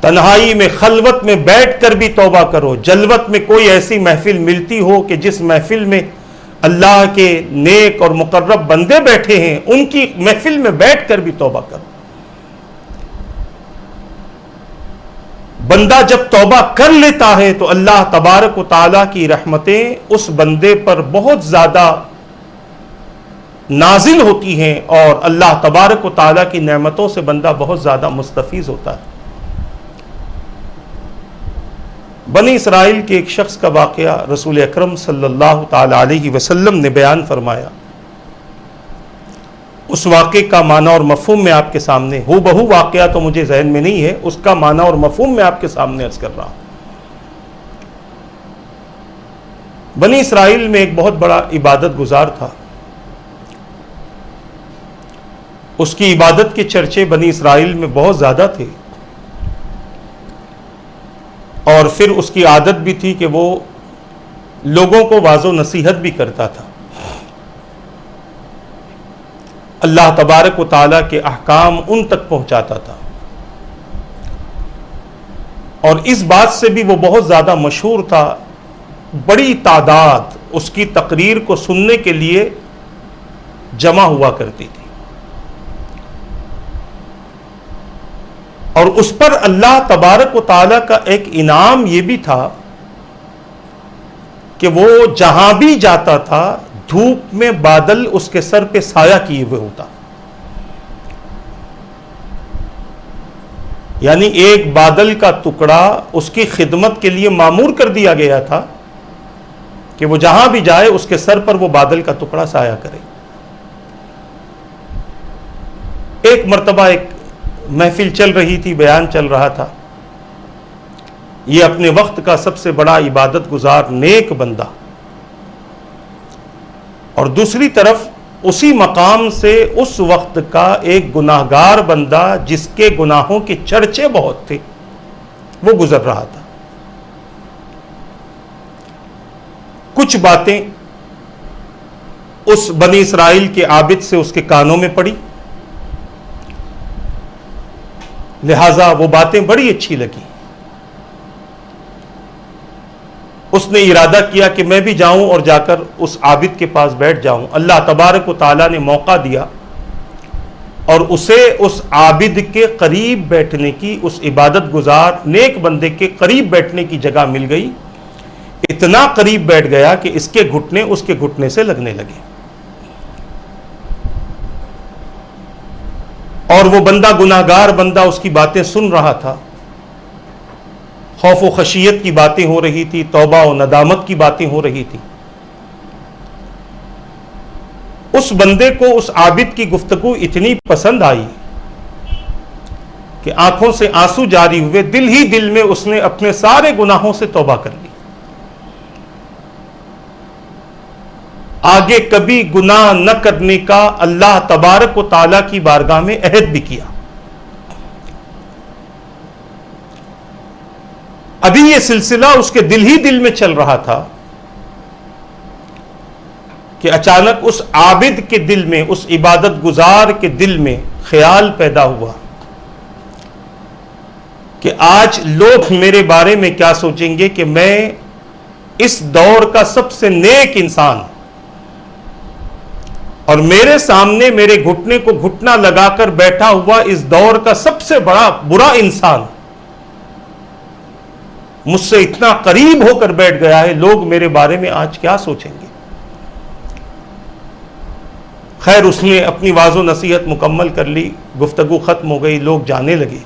تنہائی میں خلوت میں بیٹھ کر بھی توبہ کرو، جلوت میں کوئی ایسی محفل ملتی ہو کہ جس محفل میں اللہ کے نیک اور مقرب بندے بیٹھے ہیں ان کی محفل میں بیٹھ کر بھی توبہ کرو۔ بندہ جب توبہ کر لیتا ہے تو اللہ تبارک و تعالیٰ کی رحمتیں اس بندے پر بہت زیادہ نازل ہوتی ہیں اور اللہ تبارک و تعالیٰ کی نعمتوں سے بندہ بہت زیادہ مستفیض ہوتا ہے۔ بنی اسرائیل کے ایک شخص کا واقعہ رسول اکرم صلی اللہ تعالی علیہ وسلم نے بیان فرمایا۔ اس واقعے کا معنی اور مفہوم میں آپ کے سامنے، ہو بہو واقعہ تو مجھے ذہن میں نہیں ہے، اس کا معنی اور مفہوم میں آپ کے سامنے عرض کر رہا ہوں۔ بنی اسرائیل میں ایک بہت بڑا عبادت گزار تھا، اس کی عبادت کے چرچے بنی اسرائیل میں بہت زیادہ تھے، اور پھر اس کی عادت بھی تھی کہ وہ لوگوں کو واعظ و نصیحت بھی کرتا تھا، اللہ تبارک و تعالیٰ کے احکام ان تک پہنچاتا تھا، اور اس بات سے بھی وہ بہت زیادہ مشہور تھا، بڑی تعداد اس کی تقریر کو سننے کے لیے جمع ہوا کرتی تھی۔ اور اس پر اللہ تبارک و تعالی کا ایک انعام یہ بھی تھا کہ وہ جہاں بھی جاتا تھا دھوپ میں بادل اس کے سر پہ سایہ کیے ہوئے ہوتا، یعنی ایک بادل کا ٹکڑا اس کی خدمت کے لیے معمور کر دیا گیا تھا کہ وہ جہاں بھی جائے اس کے سر پر وہ بادل کا ٹکڑا سایہ کرے۔ ایک مرتبہ ایک محفل چل رہی تھی، بیان چل رہا تھا، یہ اپنے وقت کا سب سے بڑا عبادت گزار نیک بندہ، اور دوسری طرف اسی مقام سے اس وقت کا ایک گناہگار بندہ جس کے گناہوں کے چرچے بہت تھے وہ گزر رہا تھا۔ کچھ باتیں اس بنی اسرائیل کے عابد سے اس کے کانوں میں پڑی، لہذا وہ باتیں بڑی اچھی لگی۔ اس نے ارادہ کیا کہ میں بھی جاؤں اور جا کر اس عابد کے پاس بیٹھ جاؤں۔ اللہ تبارک و تعالیٰ نے موقع دیا اور اسے اس عابد کے قریب بیٹھنے کی، اس عبادت گزار نیک بندے کے قریب بیٹھنے کی جگہ مل گئی۔ اتنا قریب بیٹھ گیا کہ اس کے گھٹنے اس کے گھٹنے سے لگنے لگے، اور وہ بندہ گناہگار بندہ اس کی باتیں سن رہا تھا، خوف و خشیت کی باتیں ہو رہی تھی، توبہ و ندامت کی باتیں ہو رہی تھی۔ اس بندے کو اس عابد کی گفتگو اتنی پسند آئی کہ آنکھوں سے آنسو جاری ہوئے، دل ہی دل میں اس نے اپنے سارے گناہوں سے توبہ کر لی، آگے کبھی گناہ نہ کرنے کا اللہ تبارک و تعالیٰ کی بارگاہ میں عہد بھی کیا۔ ابھی یہ سلسلہ اس کے دل ہی دل میں چل رہا تھا کہ اچانک اس عابد کے دل میں، اس عبادت گزار کے دل میں خیال پیدا ہوا کہ آج لوگ میرے بارے میں کیا سوچیں گے کہ میں اس دور کا سب سے نیک انسان، اور میرے سامنے میرے گھٹنے کو گھٹنا لگا کر بیٹھا ہوا اس دور کا سب سے بڑا برا انسان مجھ سے اتنا قریب ہو کر بیٹھ گیا ہے، لوگ میرے بارے میں آج کیا سوچیں گے۔ خیر اس نے اپنی واعظ و نصیحت مکمل کر لی، گفتگو ختم ہو گئی، لوگ جانے لگے۔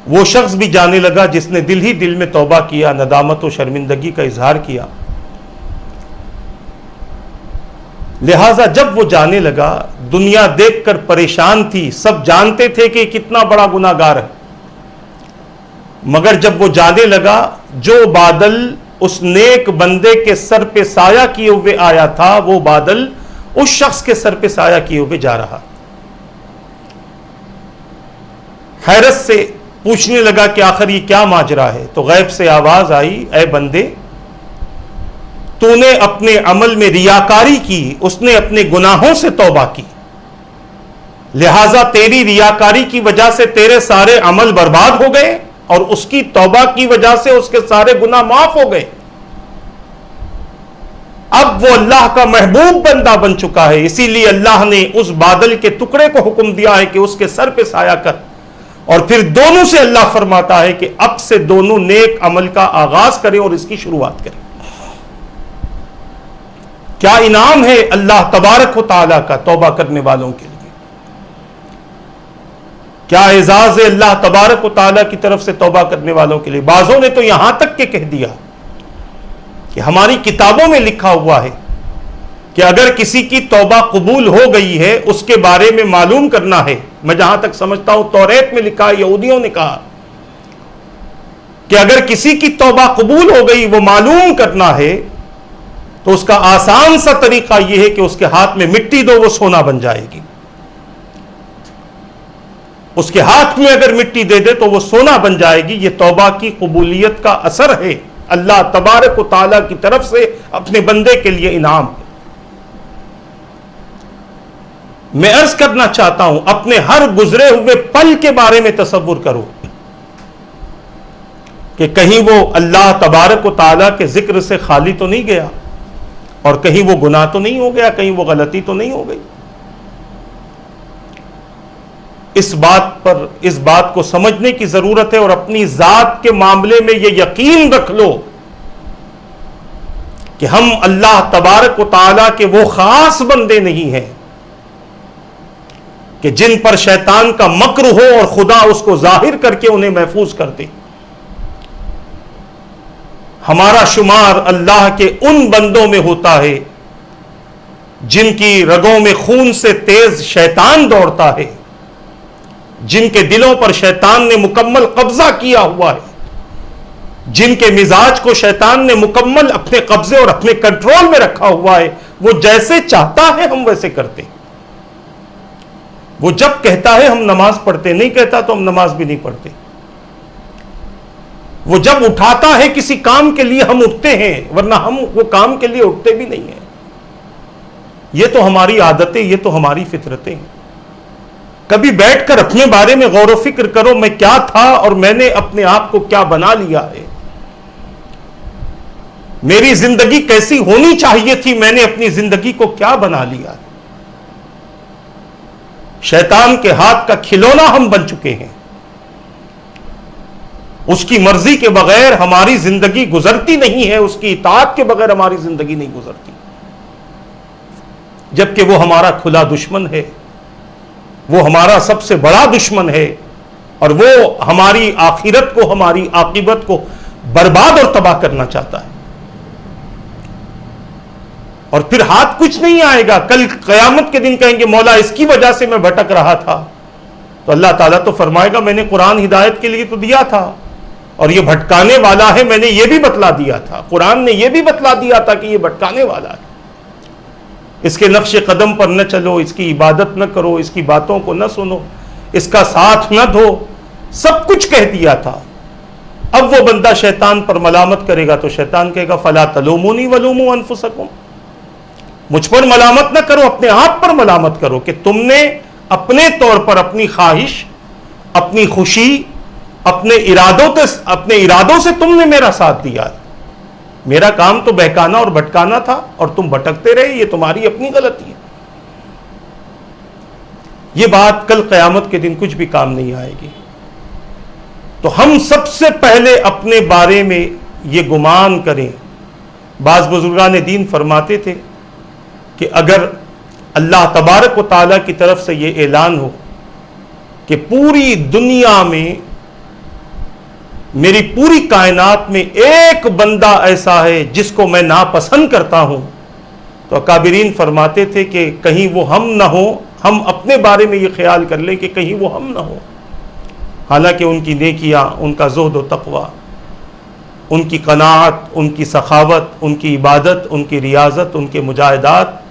وہ شخص بھی جانے لگا جس نے دل ہی دل میں توبہ کیا، ندامت و شرمندگی کا اظہار کیا۔ لہذا جب وہ جانے لگا، دنیا دیکھ کر پریشان تھی، سب جانتے تھے کہ کتنا بڑا گناہگار ہے، مگر جب وہ جانے لگا، جو بادل اس نیک بندے کے سر پہ سایہ کیے ہوئے آیا تھا وہ بادل اس شخص کے سر پہ سایہ کیے ہوئے جا رہا۔ حیرت سے پوچھنے لگا کہ آخر یہ کیا ماجرا ہے، تو غیب سے آواز آئی، اے بندے، تو نے اپنے عمل میں ریاکاری کی، اس نے اپنے گناہوں سے توبہ کی، لہذا تیری ریاکاری کی وجہ سے تیرے سارے عمل برباد ہو گئے، اور اس کی توبہ کی وجہ سے اس کے سارے گناہ معاف ہو گئے۔ اب وہ اللہ کا محبوب بندہ بن چکا ہے، اسی لیے اللہ نے اس بادل کے ٹکڑے کو حکم دیا ہے کہ اس کے سر پہ سایہ کر، اور پھر دونوں سے اللہ فرماتا ہے کہ اب سے دونوں نیک عمل کا آغاز کریں اور اس کی شروعات کریں۔ کیا انعام ہے اللہ تبارک و تعالیٰ کا توبہ کرنے والوں کے لیے، کیا اعزاز ہے اللہ تبارک و تعالیٰ کی طرف سے توبہ کرنے والوں کے لیے۔ بعضوں نے تو یہاں تک کہ کہہ دیا کہ ہماری کتابوں میں لکھا ہوا ہے کہ اگر کسی کی توبہ قبول ہو گئی ہے اس کے بارے میں معلوم کرنا ہے۔ میں جہاں تک سمجھتا ہوں توریت میں لکھا، یہودیوں نے کہا کہ اگر کسی کی توبہ قبول ہو گئی وہ معلوم کرنا ہے تو اس کا آسان سا طریقہ یہ ہے کہ اس کے ہاتھ میں مٹی دو، وہ سونا بن جائے گی۔ اس کے ہاتھ میں اگر مٹی دے دے تو وہ سونا بن جائے گی۔ یہ توبہ کی قبولیت کا اثر ہے، اللہ تبارک و تعالیٰ کی طرف سے اپنے بندے کے لیے انعام ہے۔ میں عرض کرنا چاہتا ہوں، اپنے ہر گزرے ہوئے پل کے بارے میں تصور کرو کہ کہیں وہ اللہ تبارک و تعالیٰ کے ذکر سے خالی تو نہیں گیا، اور کہیں وہ گناہ تو نہیں ہو گیا، کہیں وہ غلطی تو نہیں ہو گئی۔ اس بات کو سمجھنے کی ضرورت ہے، اور اپنی ذات کے معاملے میں یہ یقین رکھ لو کہ ہم اللہ تبارک و تعالیٰ کے وہ خاص بندے نہیں ہیں کہ جن پر شیطان کا مکر ہو اور خدا اس کو ظاہر کر کے انہیں محفوظ کر دے۔ ہمارا شمار اللہ کے ان بندوں میں ہوتا ہے جن کی رگوں میں خون سے تیز شیطان دوڑتا ہے، جن کے دلوں پر شیطان نے مکمل قبضہ کیا ہوا ہے، جن کے مزاج کو شیطان نے مکمل اپنے قبضے اور اپنے کنٹرول میں رکھا ہوا ہے۔ وہ جیسے چاہتا ہے ہم ویسے کرتے، وہ جب کہتا ہے ہم نماز پڑھتے، نہیں کہتا تو ہم نماز بھی نہیں پڑھتے، وہ جب اٹھاتا ہے کسی کام کے لیے ہم اٹھتے ہیں، ورنہ ہم وہ کام کے لیے اٹھتے بھی نہیں ہیں۔ یہ تو ہماری عادتیں، یہ تو ہماری فطرتیں ہیں۔ کبھی بیٹھ کر اپنے بارے میں غور و فکر کرو، میں کیا تھا اور میں نے اپنے آپ کو کیا بنا لیا ہے۔ میری زندگی کیسی ہونی چاہیے تھی، میں نے اپنی زندگی کو کیا بنا لیا ہے۔ شیطان کے ہاتھ کا کھلونا ہم بن چکے ہیں۔ اس کی مرضی کے بغیر ہماری زندگی گزرتی نہیں ہے، اس کی اطاعت کے بغیر ہماری زندگی نہیں گزرتی، جبکہ وہ ہمارا کھلا دشمن ہے، وہ ہمارا سب سے بڑا دشمن ہے، اور وہ ہماری آخرت کو، ہماری عاقبت کو برباد اور تباہ کرنا چاہتا ہے۔ اور پھر ہاتھ کچھ نہیں آئے گا، کل قیامت کے دن کہیں گے مولا اس کی وجہ سے میں بھٹک رہا تھا، تو اللہ تعالیٰ تو فرمائے گا میں نے قرآن ہدایت کے لیے تو دیا تھا، اور یہ بھٹکانے والا ہے، میں نے یہ بھی بتلا دیا تھا، قرآن نے یہ بھی بتلا دیا تھا کہ یہ بھٹکانے والا ہے، اس کے نقش قدم پر نہ چلو، اس کی عبادت نہ کرو، اس کی باتوں کو نہ سنو، اس کا ساتھ نہ دو، سب کچھ کہہ دیا تھا۔ اب وہ بندہ شیطان پر ملامت کرے گا تو شیطان کہے گا فلا تلومونی ولوموا انفسکم، مجھ پر ملامت نہ کرو، اپنے آپ پر ملامت کرو کہ تم نے اپنے طور پر اپنی خواہش، اپنی خوشی، اپنے ارادوں سے تم نے میرا ساتھ دیا، میرا کام تو بہکانا اور بھٹکانا تھا اور تم بھٹکتے رہے، یہ تمہاری اپنی غلطی ہے۔ یہ بات کل قیامت کے دن کچھ بھی کام نہیں آئے گی۔ تو ہم سب سے پہلے اپنے بارے میں یہ گمان کریں۔ بعض بزرگان دین فرماتے تھے کہ اگر اللہ تبارک و تعالیٰ کی طرف سے یہ اعلان ہو کہ پوری دنیا میں، میری پوری کائنات میں ایک بندہ ایسا ہے جس کو میں ناپسند کرتا ہوں، تو اکابرین فرماتے تھے کہ کہیں وہ ہم نہ ہو، ہم اپنے بارے میں یہ خیال کر لیں کہ کہیں وہ ہم نہ ہو، حالانکہ ان کی نیکیاں، ان کا زہد و تقوی، ان کی قناعت، ان کی سخاوت، ان کی عبادت، ان کی ریاضت، ان کے مجاہدات،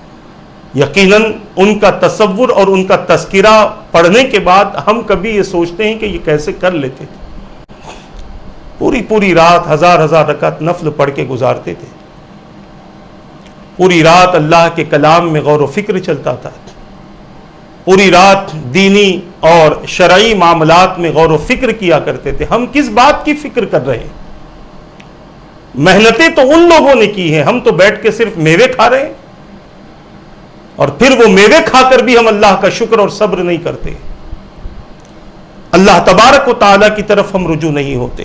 یقیناً ان کا تصور اور ان کا تذکرہ پڑھنے کے بعد ہم کبھی یہ سوچتے ہیں کہ یہ کیسے کر لیتے تھے۔ پوری رات ہزار رکعت نفل پڑھ کے گزارتے تھے، پوری رات اللہ کے کلام میں غور و فکر چلتا تھا، پوری رات دینی اور شرعی معاملات میں غور و فکر کیا کرتے تھے۔ ہم کس بات کی فکر کر رہے ہیں؟ محنتیں تو ان لوگوں نے کی ہیں، ہم تو بیٹھ کے صرف میوے کھا رہے ہیں، اور پھر وہ میوے کھا کر بھی ہم اللہ کا شکر اور صبر نہیں کرتے، اللہ تبارک و تعالیٰ کی طرف ہم رجوع نہیں ہوتے۔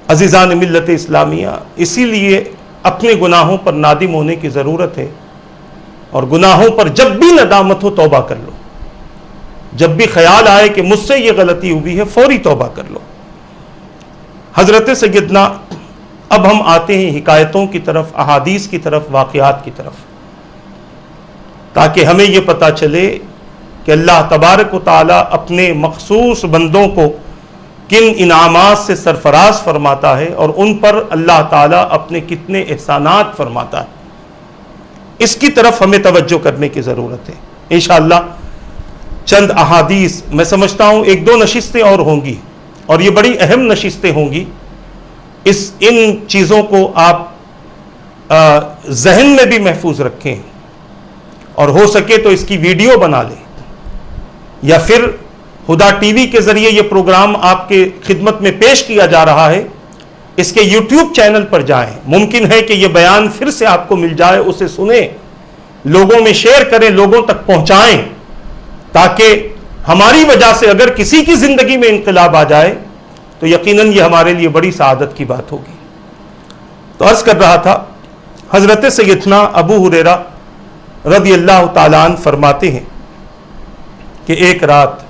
عزیزان ملت اسلامیہ، اسی لیے اپنے گناہوں پر نادم ہونے کی ضرورت ہے، اور گناہوں پر جب بھی ندامت ہو توبہ کر لو، جب بھی خیال آئے کہ مجھ سے یہ غلطی ہوئی ہے فوری توبہ کر لو۔ حضرت سیدنا، اب ہم آتے ہیں حکایتوں کی طرف، احادیث کی طرف، واقعات کی طرف، تاکہ ہمیں یہ پتہ چلے کہ اللہ تبارک و تعالیٰ اپنے مخصوص بندوں کو کن انعامات سے سرفراز فرماتا ہے، اور ان پر اللہ تعالیٰ اپنے کتنے احسانات فرماتا ہے۔ اس کی طرف ہمیں توجہ کرنے کی ضرورت ہے۔ انشاءاللہ چند احادیث، میں سمجھتا ہوں 1-2 نشستیں اور ہوں گی، اور یہ بڑی اہم نشستیں ہوں گی۔ ان چیزوں کو آپ ذہن میں بھی محفوظ رکھیں، اور ہو سکے تو اس کی ویڈیو بنا لیں، یا پھر ہدا ٹی وی کے ذریعے یہ پروگرام آپ کے خدمت میں پیش کیا جا رہا ہے، اس کے یوٹیوب چینل پر جائیں، ممکن ہے کہ یہ بیان پھر سے آپ کو مل جائے، اسے سنیں، لوگوں میں شیئر کریں، لوگوں تک پہنچائیں، تاکہ ہماری وجہ سے اگر کسی کی زندگی میں انقلاب آ جائے تو یقیناً یہ ہمارے لیے بڑی سعادت کی بات ہوگی۔ تو عرض کر رہا تھا، حضرت سیدنا ابو ہریرہ رضی اللہ تعالیٰ عنہ فرماتے ہیں کہ ایک رات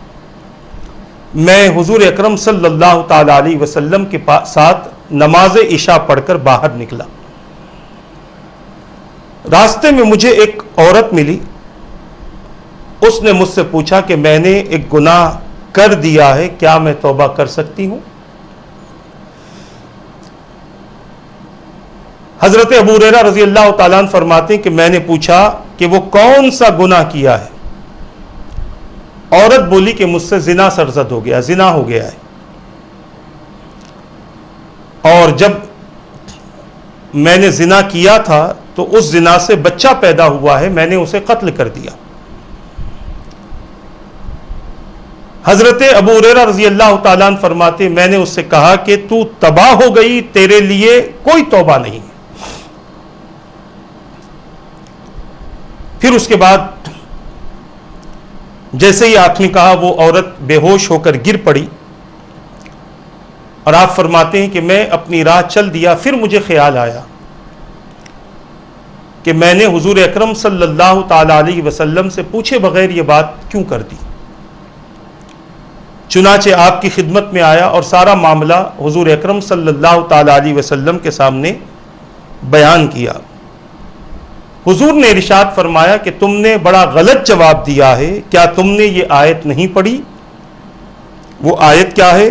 میں حضور اکرم صلی اللہ تعالیٰ علیہ وسلم کے ساتھ نماز عشاء پڑھ کر باہر نکلا۔ راستے میں مجھے ایک عورت ملی، اس نے مجھ سے پوچھا کہ میں نے ایک گناہ کر دیا ہے، کیا میں توبہ کر سکتی ہوں؟ حضرت ابو ہریرہ رضی اللہ تعالیٰ عنہ فرماتے ہیں کہ میں نے پوچھا کہ وہ کون سا گناہ کیا ہے؟ عورت بولی کہ مجھ سے زنا سرزد ہو گیا، زنا ہو گیا ہے، اور جب میں نے زنا کیا تھا تو اس زنا سے بچہ پیدا ہوا ہے، میں نے اسے قتل کر دیا۔ حضرت ابو ہریرہ رضی اللہ تعالیٰ عنہ فرماتے ہیں میں نے اس سے کہا کہ تو تباہ ہو گئی، تیرے لیے کوئی توبہ نہیں ہے۔ پھر اس کے بعد جیسے ہی آپ نے کہا وہ عورت بے ہوش ہو کر گر پڑی، اور آپ فرماتے ہیں کہ میں اپنی راہ چل دیا۔ پھر مجھے خیال آیا کہ میں نے حضور اکرم صلی اللہ تعالی علیہ وسلم سے پوچھے بغیر یہ بات کیوں کر دی۔ چنانچہ آپ کی خدمت میں آیا اور سارا معاملہ حضور اکرم صلی اللہ تعالی علیہ وسلم کے سامنے بیان کیا۔ حضور نے ارشاد فرمایا کہ تم نے بڑا غلط جواب دیا ہے، کیا تم نے یہ آیت نہیں پڑھی؟ وہ آیت کیا ہے؟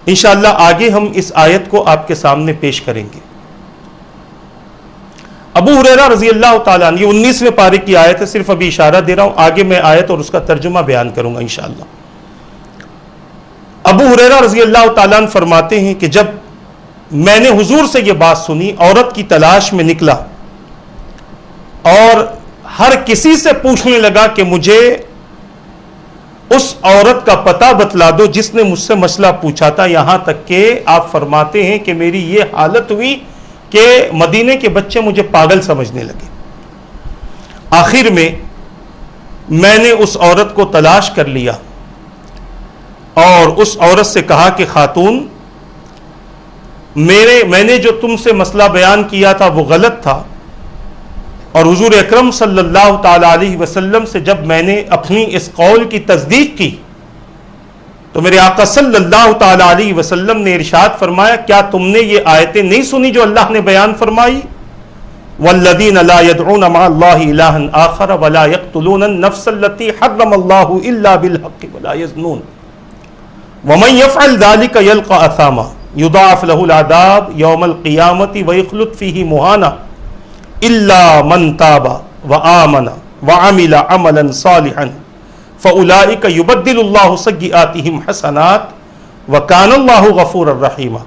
انشاءاللہ آگے ہم اس آیت کو آپ کے سامنے پیش کریں گے۔ ابو ہریرہ رضی اللہ تعالیٰ عنہ، یہ 19ویں پارے کی آیت ہے، صرف ابھی اشارہ دے رہا ہوں، آگے میں آیت اور اس کا ترجمہ بیان کروں گا انشاءاللہ۔ ابو ہریرہ رضی اللہ تعالیٰ عنہ فرماتے ہیں کہ جب میں نے حضور سے یہ بات سنی، عورت کی تلاش میں نکلا اور ہر کسی سے پوچھنے لگا کہ مجھے اس عورت کا پتہ بتلا دو جس نے مجھ سے مسئلہ پوچھا تھا، یہاں تک کہ آپ فرماتے ہیں کہ میری یہ حالت ہوئی کہ مدینے کے بچے مجھے پاگل سمجھنے لگے۔ آخر میں نے اس عورت کو تلاش کر لیا اور اس عورت سے کہا کہ خاتون، میں نے جو تم سے مسئلہ بیان کیا تھا وہ غلط تھا، اور حضور اکرم صلی اللہ تعالی علیہ وسلم سے جب میں نے اپنی اس قول کی تصدیق کی تو میرے آقا صلی اللہ تعالی علیہ وسلم نے ارشاد فرمایا، کیا تم نے یہ آیتیں نہیں سنی جو اللہ نے بیان فرمائی؟ والذین لا يدعون مع اللہ الہا آخر ولا يقتلون النفس التي حرم اللہ الا بالحق ولا يزنون ومن يفعل ذلك يلقى اثاما يضاعف له العذاب يوم القیامة ويخلد فيه مهانا الا من تاب وآمن وعمل عملا صالحا فأولئك يبدل الله سيئاتهم حسنات وكان الله غفورا رحيما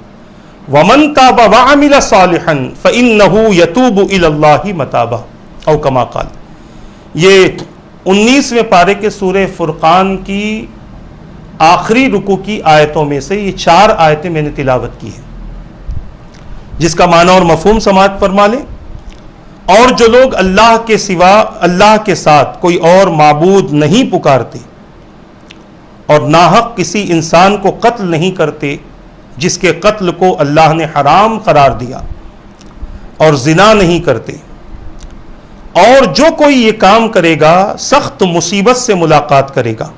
ومن تاب وعمل صالحا فإنه يتوب إلى الله متابا او كما قال۔ یہ 19ویں پارے کے سورہ فرقان کی آخری رکوع کی آیتوں میں سے یہ 4 آیتیں میں نے تلاوت کی ہیں، جس کا معنی اور مفہوم سماعت فرما لیں۔ اور جو لوگ اللہ کے سوا اللہ کے ساتھ کوئی اور معبود نہیں پکارتے اور ناحق کسی انسان کو قتل نہیں کرتے جس کے قتل کو اللہ نے حرام قرار دیا، اور زنا نہیں کرتے، اور جو کوئی یہ کام کرے گا سخت مصیبت سے ملاقات کرے گا،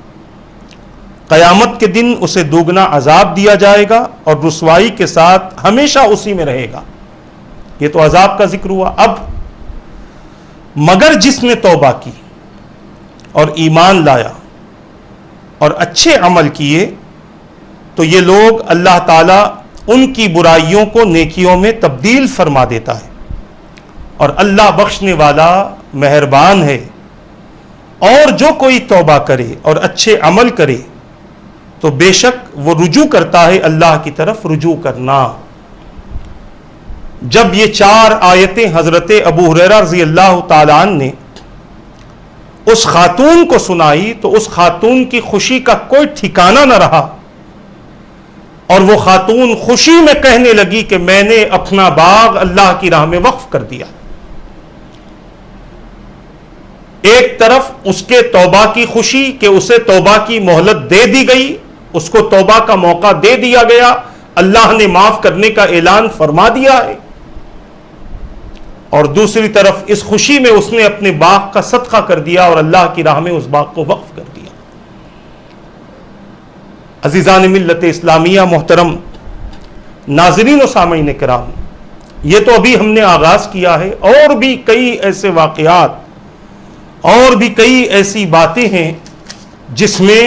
قیامت کے دن اسے دوگنا عذاب دیا جائے گا اور رسوائی کے ساتھ ہمیشہ اسی میں رہے گا۔ یہ تو عذاب کا ذکر ہوا۔ اب مگر جس نے توبہ کی اور ایمان لایا اور اچھے عمل کیے تو یہ لوگ اللہ تعالیٰ ان کی برائیوں کو نیکیوں میں تبدیل فرما دیتا ہے، اور اللہ بخشنے والا مہربان ہے۔ اور جو کوئی توبہ کرے اور اچھے عمل کرے تو بے شک وہ رجوع کرتا ہے اللہ کی طرف رجوع کرنا۔ جب یہ 4 آیتیں حضرت ابو ہریرہ رضی اللہ تعالیٰ عنہ نے اس خاتون کو سنائی تو اس خاتون کی خوشی کا کوئی ٹھکانہ نہ رہا، اور وہ خاتون خوشی میں کہنے لگی کہ میں نے اپنا باغ اللہ کی راہ میں وقف کر دیا۔ ایک طرف اس کے توبہ کی خوشی کہ اسے توبہ کی مہلت دے دی گئی، اس کو توبہ کا موقع دے دیا گیا، اللہ نے معاف کرنے کا اعلان فرما دیا ہے، اور دوسری طرف اس خوشی میں اس نے اپنے باغ کا صدقہ کر دیا اور اللہ کی راہ میں اس باغ کو وقف کر دیا۔ عزیزان ملت اسلامیہ، محترم ناظرین و سامعین کرام، یہ تو ابھی ہم نے آغاز کیا ہے، اور بھی کئی ایسے واقعات اور بھی کئی ایسی باتیں ہیں جس میں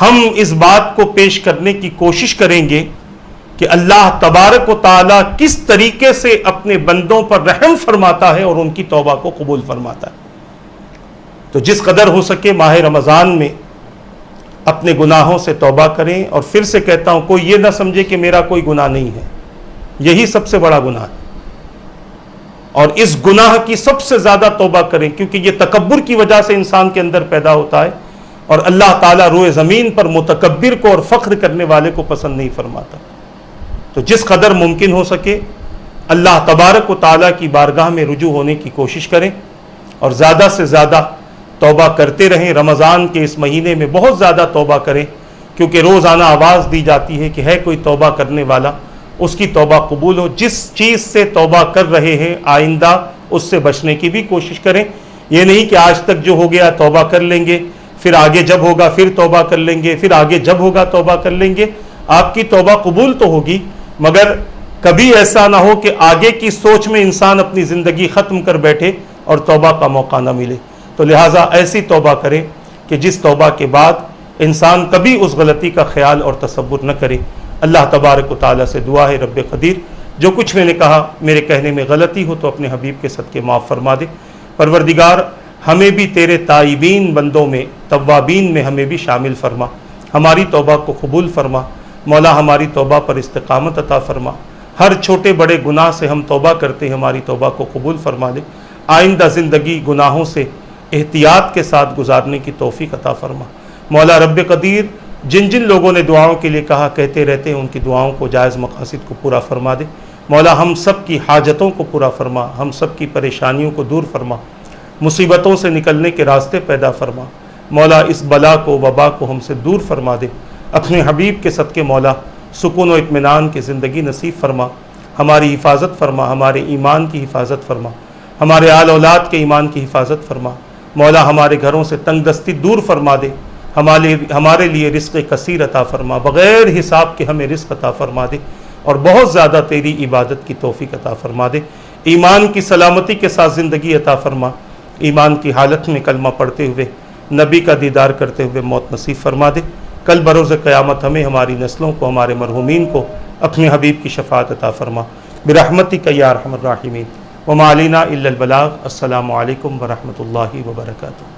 ہم اس بات کو پیش کرنے کی کوشش کریں گے کہ اللہ تبارک و تعالیٰ کس طریقے سے اپنے بندوں پر رحم فرماتا ہے اور ان کی توبہ کو قبول فرماتا ہے۔ تو جس قدر ہو سکے ماہ رمضان میں اپنے گناہوں سے توبہ کریں، اور پھر سے کہتا ہوں کوئی یہ نہ سمجھے کہ میرا کوئی گناہ نہیں ہے، یہی سب سے بڑا گناہ ہے، اور اس گناہ کی سب سے زیادہ توبہ کریں، کیونکہ یہ تکبر کی وجہ سے انسان کے اندر پیدا ہوتا ہے، اور اللہ تعالیٰ روئے زمین پر متکبر کو اور فخر کرنے والے کو پسند نہیں فرماتا۔ تو جس قدر ممکن ہو سکے اللہ تبارک و تعالیٰ کی بارگاہ میں رجوع ہونے کی کوشش کریں، اور زیادہ سے زیادہ توبہ کرتے رہیں۔ رمضان کے اس مہینے میں بہت زیادہ توبہ کریں، کیونکہ روزانہ آواز دی جاتی ہے کہ ہے کوئی توبہ کرنے والا، اس کی توبہ قبول ہو۔ جس چیز سے توبہ کر رہے ہیں آئندہ اس سے بچنے کی بھی کوشش کریں۔ یہ نہیں کہ آج تک جو ہو گیا توبہ کر لیں گے، پھر آگے جب ہوگا پھر توبہ کر لیں گے، پھر آگے جب ہوگا توبہ کر لیں گے۔ آپ کی توبہ قبول تو ہوگی، مگر کبھی ایسا نہ ہو کہ آگے کی سوچ میں انسان اپنی زندگی ختم کر بیٹھے اور توبہ کا موقع نہ ملے۔ تو لہٰذا ایسی توبہ کریں کہ جس توبہ کے بعد انسان کبھی اس غلطی کا خیال اور تصور نہ کرے۔ اللہ تبارک و تعالیٰ سے دعا ہے رب قدیر جو کچھ میں نے کہا میرے کہنے میں غلطی ہو تو اپنے حبیب کے صدقے معاف فرما دے۔ پروردگار ہمیں بھی تیرے تائبین بندوں میں، توابین میں ہمیں بھی شامل فرما، ہماری توبہ کو قبول فرما۔ مولا ہماری توبہ پر استقامت عطا فرما، ہر چھوٹے بڑے گناہ سے ہم توبہ کرتے ہیں ہماری توبہ کو قبول فرما دے۔ آئندہ زندگی گناہوں سے احتیاط کے ساتھ گزارنے کی توفیق عطا فرما۔ مولا رب قدیر جن جن لوگوں نے دعاؤں کے لیے کہا کہتے رہتے ہیں ان کی دعاؤں کو جائز مقاصد کو پورا فرما دے۔ مولا ہم سب کی حاجتوں کو پورا فرما، ہم سب کی پریشانیوں کو دور فرما، مصیبتوں سے نکلنے کے راستے پیدا فرما۔ مولا اس بلا کو، وبا کو ہم سے دور فرما دے۔ اپنے حبیب کے صدقے مولا سکون و اطمینان کی زندگی نصیب فرما، ہماری حفاظت فرما، ہمارے ایمان کی حفاظت فرما، ہمارے آل اولاد کے ایمان کی حفاظت فرما۔ مولا ہمارے گھروں سے تنگ دستی دور فرما دے، ہمارے لیے رزق کثیر عطا فرما، بغیر حساب کے ہمیں رزق عطا فرما دے، اور بہت زیادہ تیری عبادت کی توفیق عطا فرما دے۔ ایمان کی سلامتی کے ساتھ زندگی عطا فرما، ایمان کی حالت میں کلمہ پڑھتے ہوئے نبی کا دیدار کرتے ہوئے موت نصیب فرما دے۔ کل بروز قیامت ہمیں، ہماری نسلوں کو، ہمارے مرحومین کو اپنے حبیب کی شفاعت عطا فرما برحمتک یا ارحم الراحمین۔ وما علینا الا البلاغ۔ السلام علیکم ورحمۃ اللہ وبرکاتہ۔